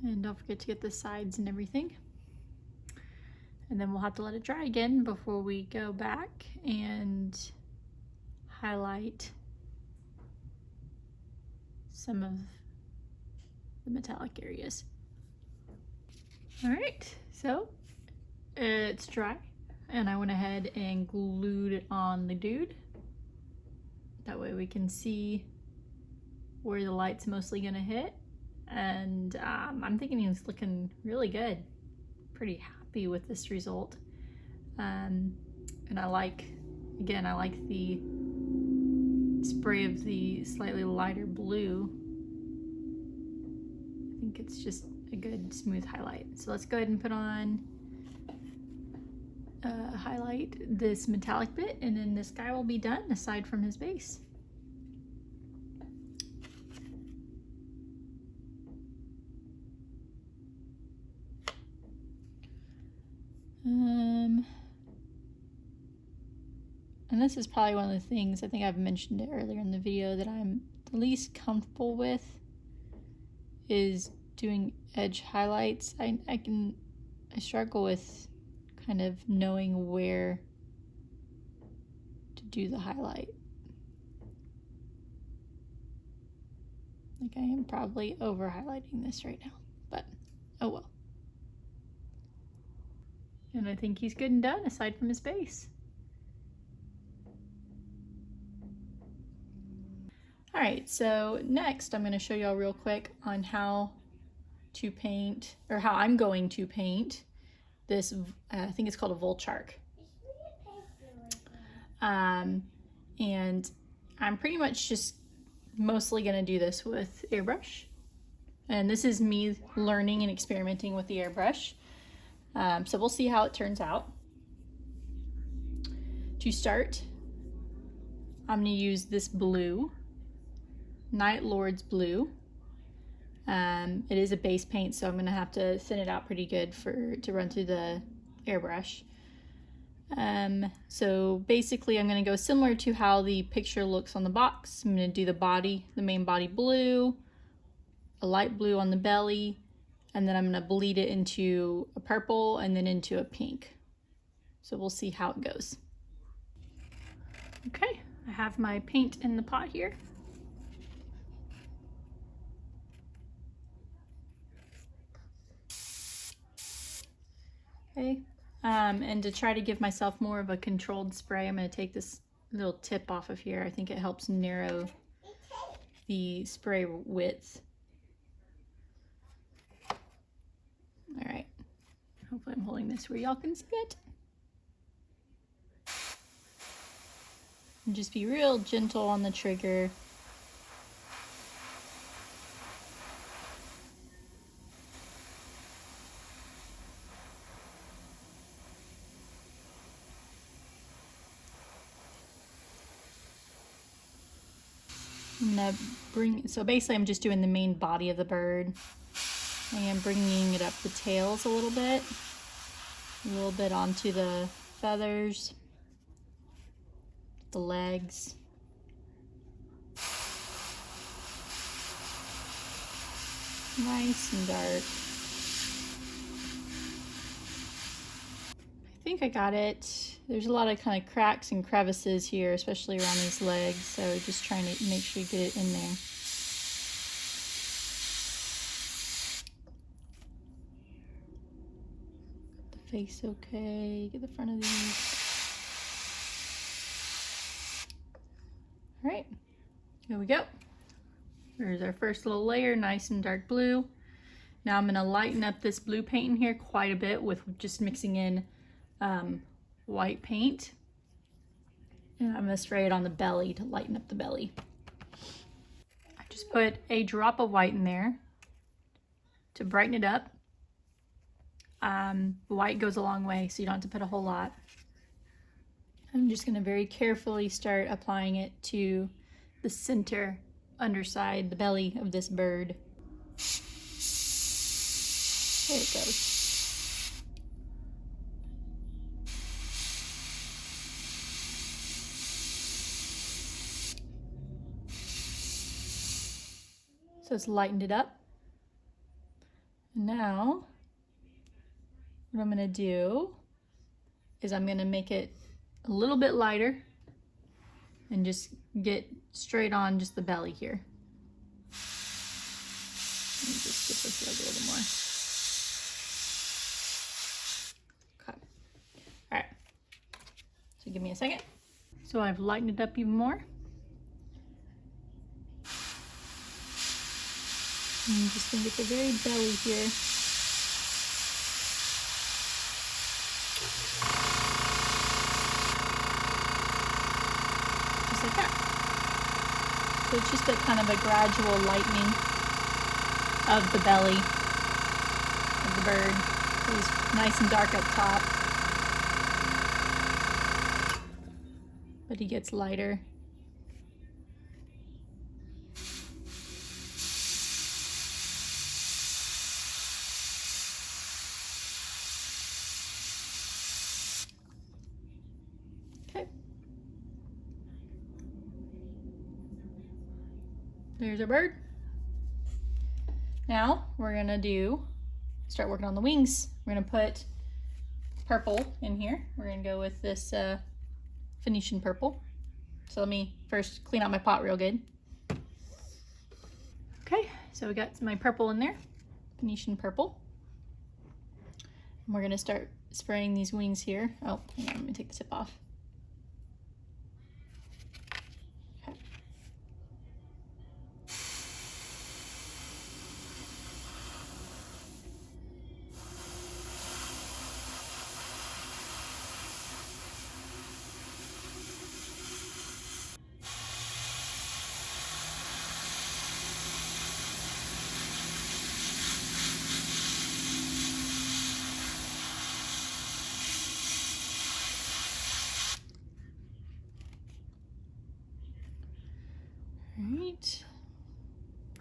And don't forget to get the sides and everything. And then we'll have to let it dry again before we go back and highlight some of the metallic areas. All right, so it's dry and I went ahead and glued it on the dude. That way we can see where the light's mostly gonna hit. And I'm thinking he's looking really good. Pretty happy with this result. And I like, again, I like the spray of the slightly lighter blue. I think it's just a good smooth highlight. So let's go ahead and put on highlight this metallic bit, and then this guy will be done aside from his base. And this is probably one of the things, I think I've mentioned it earlier in the video, that I'm the least comfortable with is doing edge highlights. I struggle with kind of knowing where to do the highlight. Like I am probably over highlighting this right now, but oh well. And I think he's good and done aside from his base. All right, so next I'm going to show y'all real quick on how to paint, or how I'm going to paint this, I think it's called a Volchark. And I'm pretty much just mostly going to do this with airbrush. And this is me learning and experimenting with the airbrush. So we'll see how it turns out. To start, I'm going to use this blue, Night Lord's blue. It is a base paint, so I'm going to have to thin it out pretty good to run through the airbrush. So basically I'm going to go similar to how the picture looks on the box. I'm going to do the body, the main body blue, a light blue on the belly, and then I'm going to bleed it into a purple and then into a pink. So we'll see how it goes. Okay, I have my paint in the pot here. Okay, and to try to give myself more of a controlled spray, I'm going to take this little tip off of here. I think it helps narrow the spray width. All right, hopefully I'm holding this where y'all can see it. And just be real gentle on the trigger. I'm gonna so basically I'm just doing the main body of the bird. I am bringing it up the tails a little bit onto the feathers, the legs. Nice and dark. I think I got it. There's a lot of kind of cracks and crevices here, especially around these legs, so just trying to make sure you get it in there. Get the face okay, get the front of these. All right, here we go. There's our first little layer, nice and dark blue. Now I'm gonna lighten up this blue paint in here quite a bit with just mixing in white paint. And I'm gonna spray it on the belly to lighten up the belly. I just put a drop of white in there to brighten it up. White goes a long way, so you don't have to put a whole lot. I'm just gonna very carefully start applying it to the center underside, the belly of this bird. There it goes. So it's lightened it up. Now, what I'm gonna do is I'm gonna make it a little bit lighter and just get straight on just the belly here. Let me just get this a little more. Okay. All right. So give me a second. So I've lightened it up even more. And I'm just gonna get the very belly here. Just like that. So it's just a kind of a gradual lightening of the belly of the bird. It's nice and dark up top, but he gets lighter. Okay. There's our bird. Now we're gonna start working on the wings. We're gonna put purple in here. We're gonna go with this Phoenician purple. So let me first clean out my pot real good. Okay, so we got my purple in there, Phoenician purple. And we're gonna start spraying these wings here. Oh, hang on, let me take the tip off. Alright,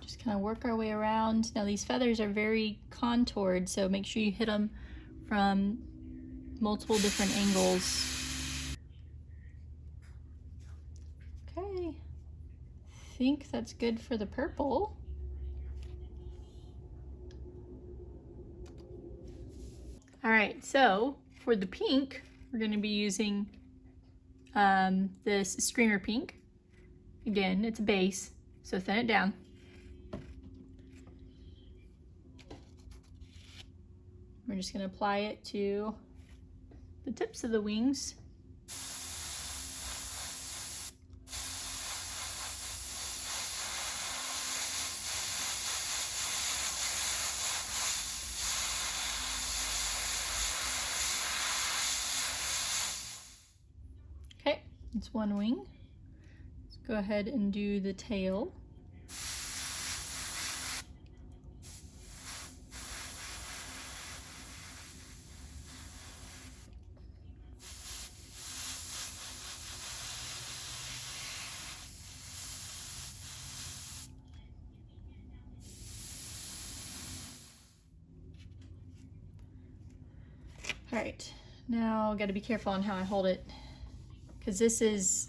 just kind of work our way around. Now these feathers are very contoured, so make sure you hit them from multiple different angles. Okay, I think that's good for the purple. Alright, so for the pink, we're going to be using this streamer pink. Again, it's a base, so thin it down. We're just going to apply it to the tips of the wings. Okay, it's one wing. Go ahead and do the tail. All right, now got to be careful on how I hold it, because this is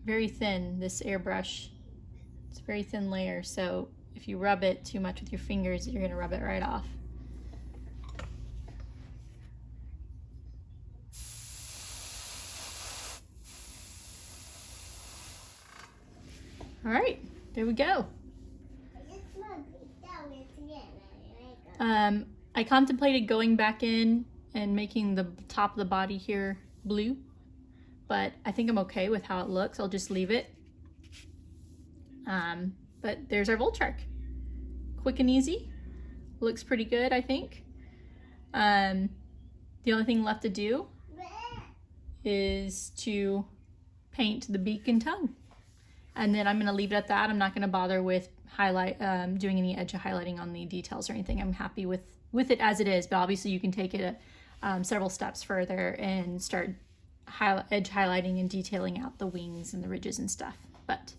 very thin, this airbrush. It's a very thin layer, so if you rub it too much with your fingers, you're gonna rub it right off. All right, there we go. I contemplated going back in and making the top of the body here blue, but I think I'm okay with how it looks. I'll just leave it. But there's our Voltrak. Quick and easy. Looks pretty good, I think. The only thing left to do is to paint the beak and tongue. And then I'm going to leave it at that. I'm not going to bother with doing any edge highlighting on the details or anything. I'm happy with it as it is, but obviously you can take it several steps further and start edge highlighting and detailing out the wings and the ridges and stuff. But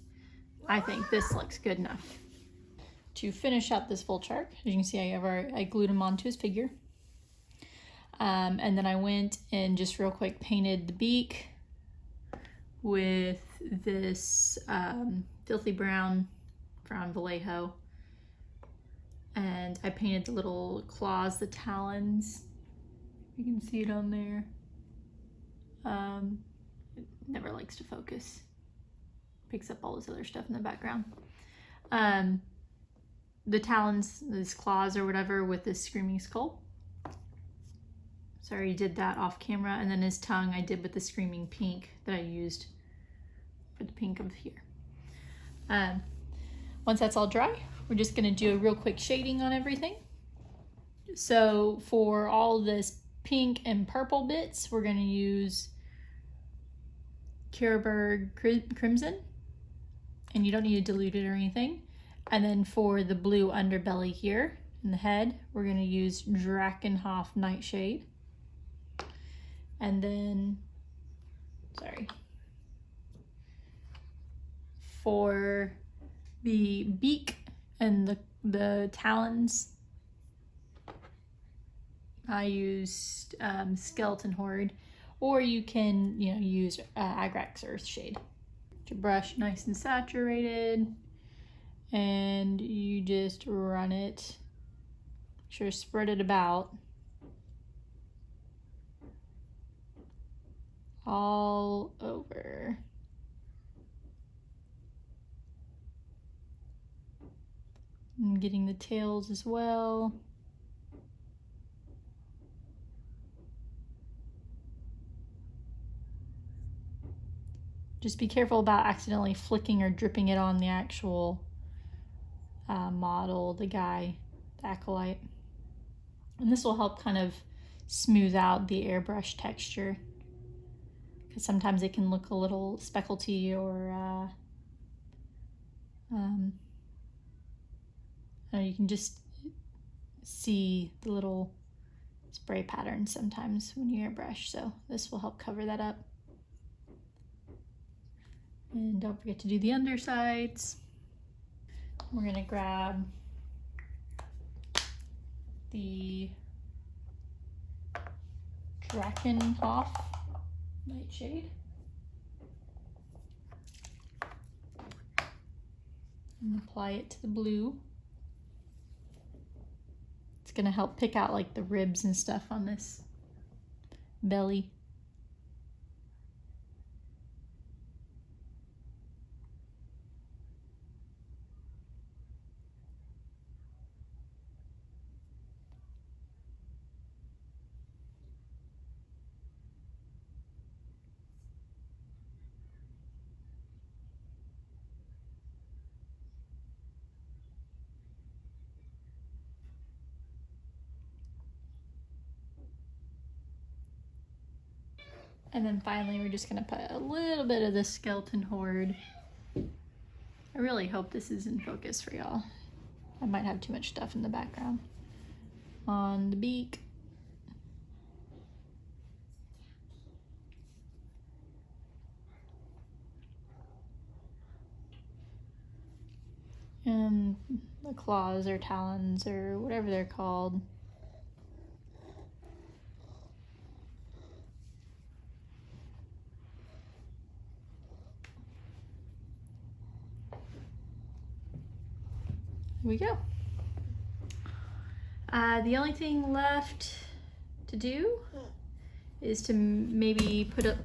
I think this looks good enough. To finish out this full chart, as you can see, I glued him onto his figure. And then I went and just real quick painted the beak with this filthy brown from Vallejo. And I painted the little claws, the talons. You can see it on there. It never likes to focus. Picks up all this other stuff in the background. The talons, these claws or whatever, with this screaming skull. So I already did that off camera. And then his tongue I did with the screaming pink that I used for the pink of here. Once that's all dry, we're just gonna do a real quick shading on everything. So for all this pink and purple bits, we're gonna use Kairic Crimson, and you don't need to dilute it or anything. And then for the blue underbelly here in the head, we're gonna use Drakenhof Nightshade. And then, for the beak and the talons, I used Skeleton Horde, or you can use Agrax Earthshade. Your brush nice and saturated, and you just run it. Sure, spread it about all over. I'm getting the tails as well. Just be careful about accidentally flicking or dripping it on the actual model, the guy, the Acolyte. And this will help kind of smooth out the airbrush texture, because sometimes it can look a little speckledy or you can just see the little spray pattern sometimes when you airbrush, so this will help cover that up. And don't forget to do the undersides. We're gonna grab the Drakenhof Nightshade and apply it to the blue. It's gonna help pick out like the ribs and stuff on this belly. And then finally, we're just gonna put a little bit of the Skeleton Horde. I really hope this is in focus for y'all. I might have too much stuff in the background. On the beak. And the claws or talons or whatever they're called. Here we go. The only thing left to do is to maybe put up,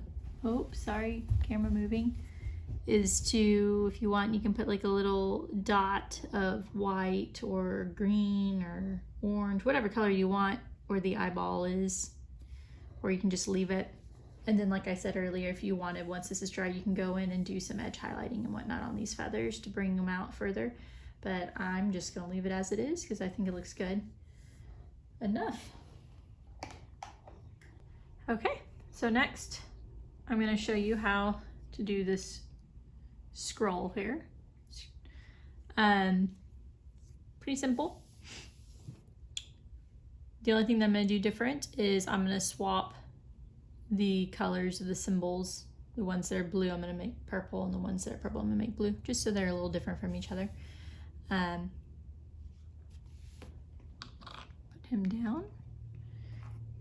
oh, sorry, camera moving, is to, if you want, you can put like a little dot of white or green or orange, whatever color you want, where the eyeball is, or you can just leave it. And then, like I said earlier, if you wanted, once this is dry, you can go in and do some edge highlighting and whatnot on these feathers to bring them out further. But I'm just gonna leave it as it is because I think it looks good enough. Okay, so next I'm gonna show you how to do this scroll here. Pretty simple. The only thing that I'm going to do different is I'm going to swap the colors of the symbols. The ones that are blue I'm going to make purple, and the ones that are purple I'm going to make blue, just so they're a little different from each other. Put him down.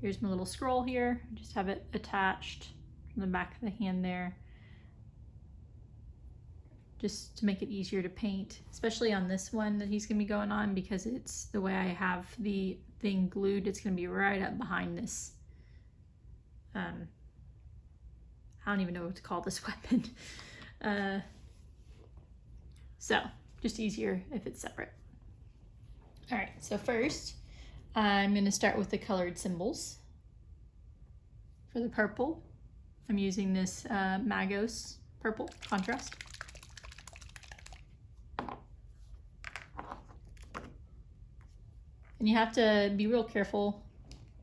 Here's my little scroll here. Just have it attached from the back of the hand there, just to make it easier to paint, especially on this one that he's going to be going on, because it's the way I have the thing glued. It's going to be right up behind this. I don't even know what to call this weapon. So just easier if it's separate. All right, so first I'm going to start with the colored symbols. For the purple, I'm using this Magos purple contrast. And you have to be real careful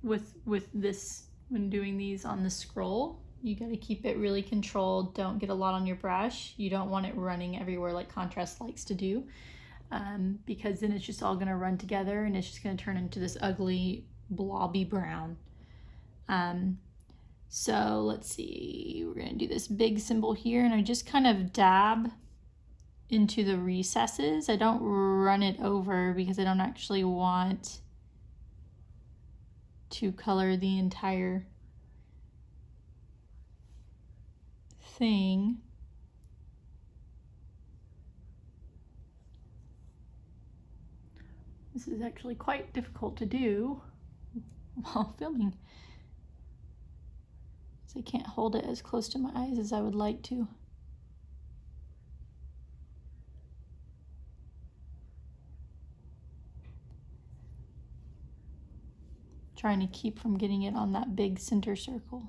with this when doing these on the scroll. You got to keep it really controlled. Don't get a lot on your brush. You don't want it running everywhere like contrast likes to do, because then it's just all going to run together and it's just going to turn into this ugly blobby brown. So let's see, we're going to do this big symbol here, and I just kind of dab into the recesses. I don't run it over because I don't actually want to color the entire thing. This is actually quite difficult to do while filming, so I can't hold it as close to my eyes as I would like to. Trying to keep from getting it on that big center circle.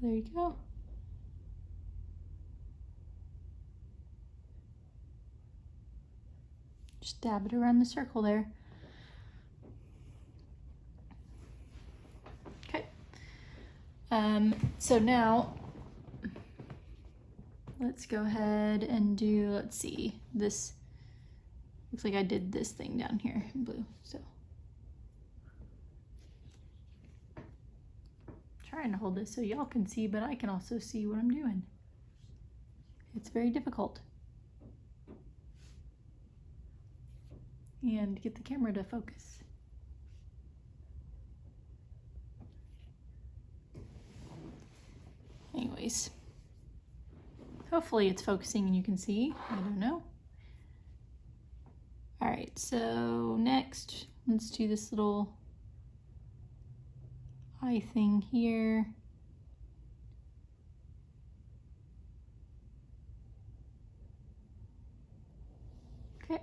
There you go. Just dab it around the circle there. Okay. So now let's go ahead and do, let's see, this looks like I did this thing down here in blue, so trying to hold this so y'all can see, but I can also see what I'm doing. It's very difficult. And get the camera to focus. Anyways, hopefully it's focusing and you can see. I don't know. All right, so next, let's do this little eye thing here. Okay.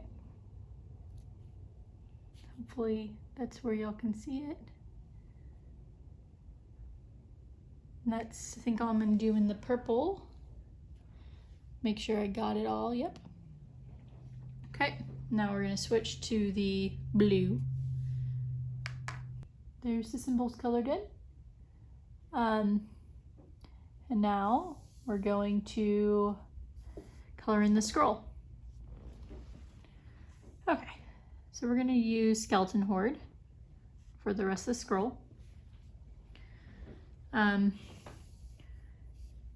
Hopefully that's where y'all can see it. And that's, I think, all I'm gonna do in the purple. Make sure I got it all, yep. Okay, now we're gonna switch to the blue. There's the symbols colored in. And now we're going to color in the scroll. Okay, so we're gonna use Skeleton Horde for the rest of the scroll.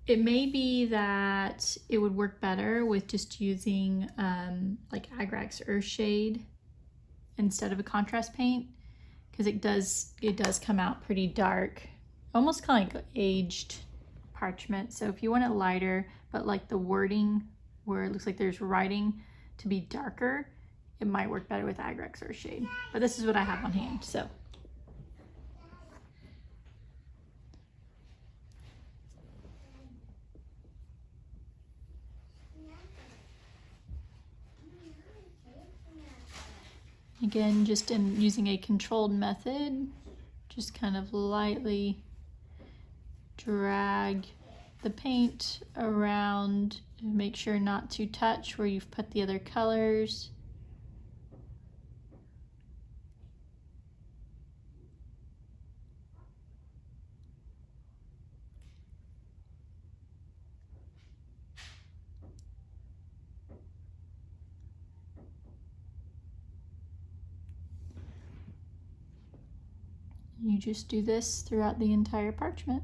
It may be that it would work better with just using like Agrax Earthshade instead of a contrast paint, because it does come out pretty dark, almost kind of like aged parchment. So if you want it lighter, but like the wording where it looks like there's writing to be darker, it might work better with Agrax Earthshade. But this is what I have on hand, so. Again, just in using a controlled method, just kind of lightly drag the paint around Make sure not to touch where you've put the other colors. You just do this throughout the entire parchment.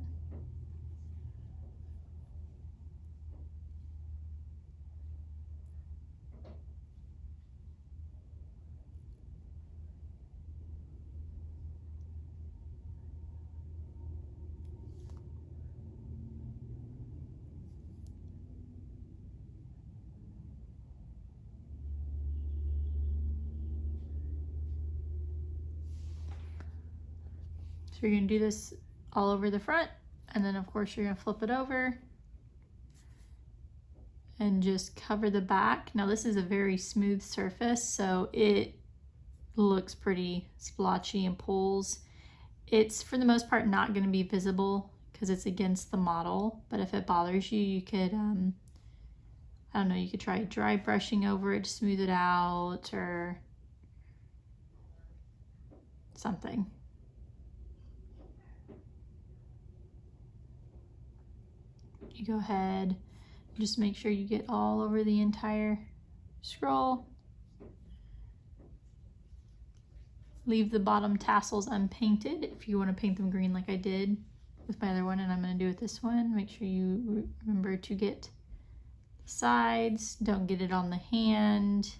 So you're going to do this all over the front, and then of course you're going to flip it over and just cover the back. Now this is a very smooth surface, so it looks pretty splotchy and pulls. It's for the most part not going to be visible because it's against the model, but if it bothers you, you could, I don't know, you could try dry brushing over it to smooth it out or something. You go ahead, just make sure you get all over the entire scroll. Leave the bottom tassels unpainted if you want to paint them green like I did with my other one, and I'm going to do it this one. Make sure you remember to get the sides, don't get it on the hand.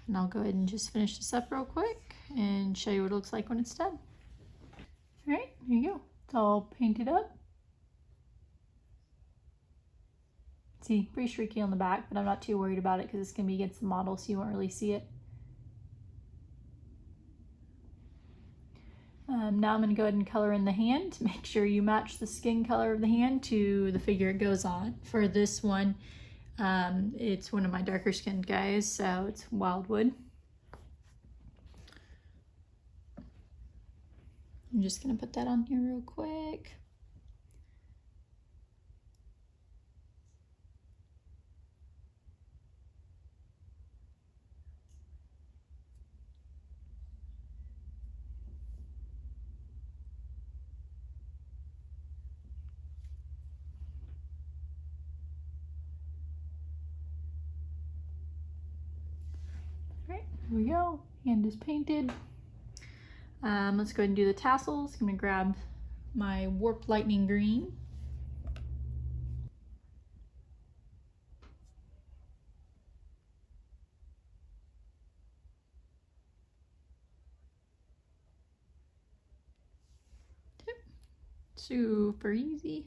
And I'll go ahead and just finish this up real quick and show you what it looks like when it's done. All right, here you go. It's all painted up. See, pretty streaky on the back, but I'm not too worried about it because it's going to be against the model, so you won't really see it. Now I'm going to go ahead and color in the hand. Make sure you match the skin color of the hand to the figure it goes on. For this one, it's one of my darker skinned guys, so it's Wildwood. I'm just going to put that on here real quick. All right, here we go. Hand is painted. Let's go ahead and do the tassels. I'm going to grab my Warp Lightning Green. Super easy.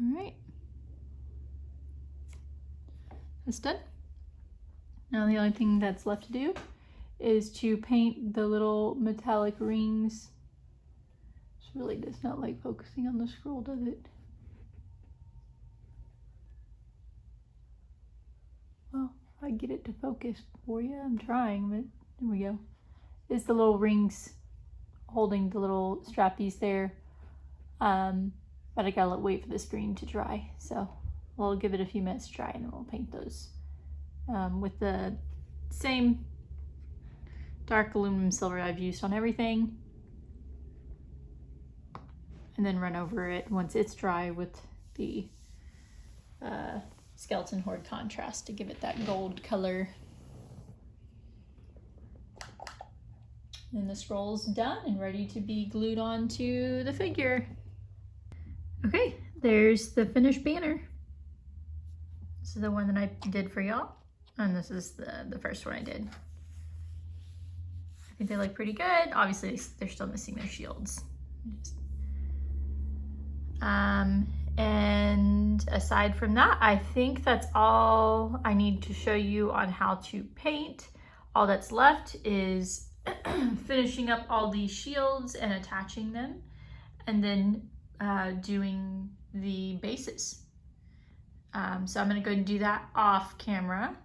All right, that's done. Now the only thing that's left to do is to paint the little metallic rings. This really does not like focusing on the scroll, does it? Well, I get it to focus for you. I'm trying, but there we go. It's the little rings holding the little strappies there. But I gotta wait for this green to dry, so we'll give it a few minutes to dry and then we'll paint those with the same dark aluminum silver I've used on everything, and then run over it once it's dry with the Skeleton Horde contrast to give it that gold color. And the scroll's done and ready to be glued onto the figure. Okay, there's the finished banner. This is the one that I did for y'all, and this is the first one I did. I think they look pretty good. Obviously, they're still missing their shields. And aside from that, I think that's all I need to show you on how to paint. All that's left is finishing up all these shields and attaching them, and then doing the bases. So I'm going to go and do that off camera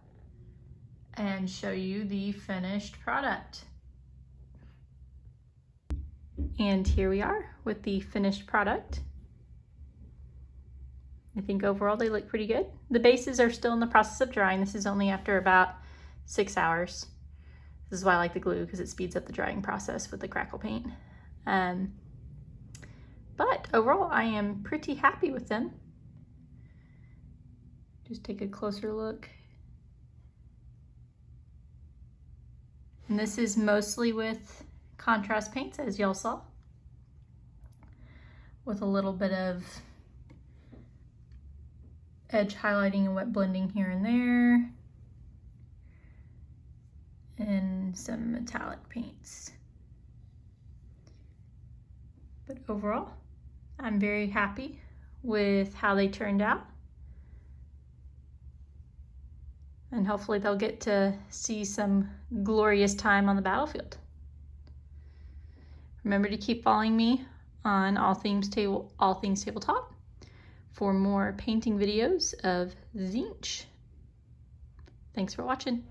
and show you the finished product. And here we are with the finished product. I think overall they look pretty good. The bases are still in the process of drying. This is only after about 6 hours. This is why I like the glue, because it speeds up the drying process with the crackle paint. But overall, I am pretty happy with them. Just take a closer look. And this is mostly with contrast paints, as y'all saw, with a little bit of edge highlighting and wet blending here and there, and some metallic paints. But overall, I'm very happy with how they turned out. And hopefully they'll get to see some glorious time on the battlefield. Remember to keep following me on All Things Tabletop for more painting videos of Tzeentch. Thanks for watching.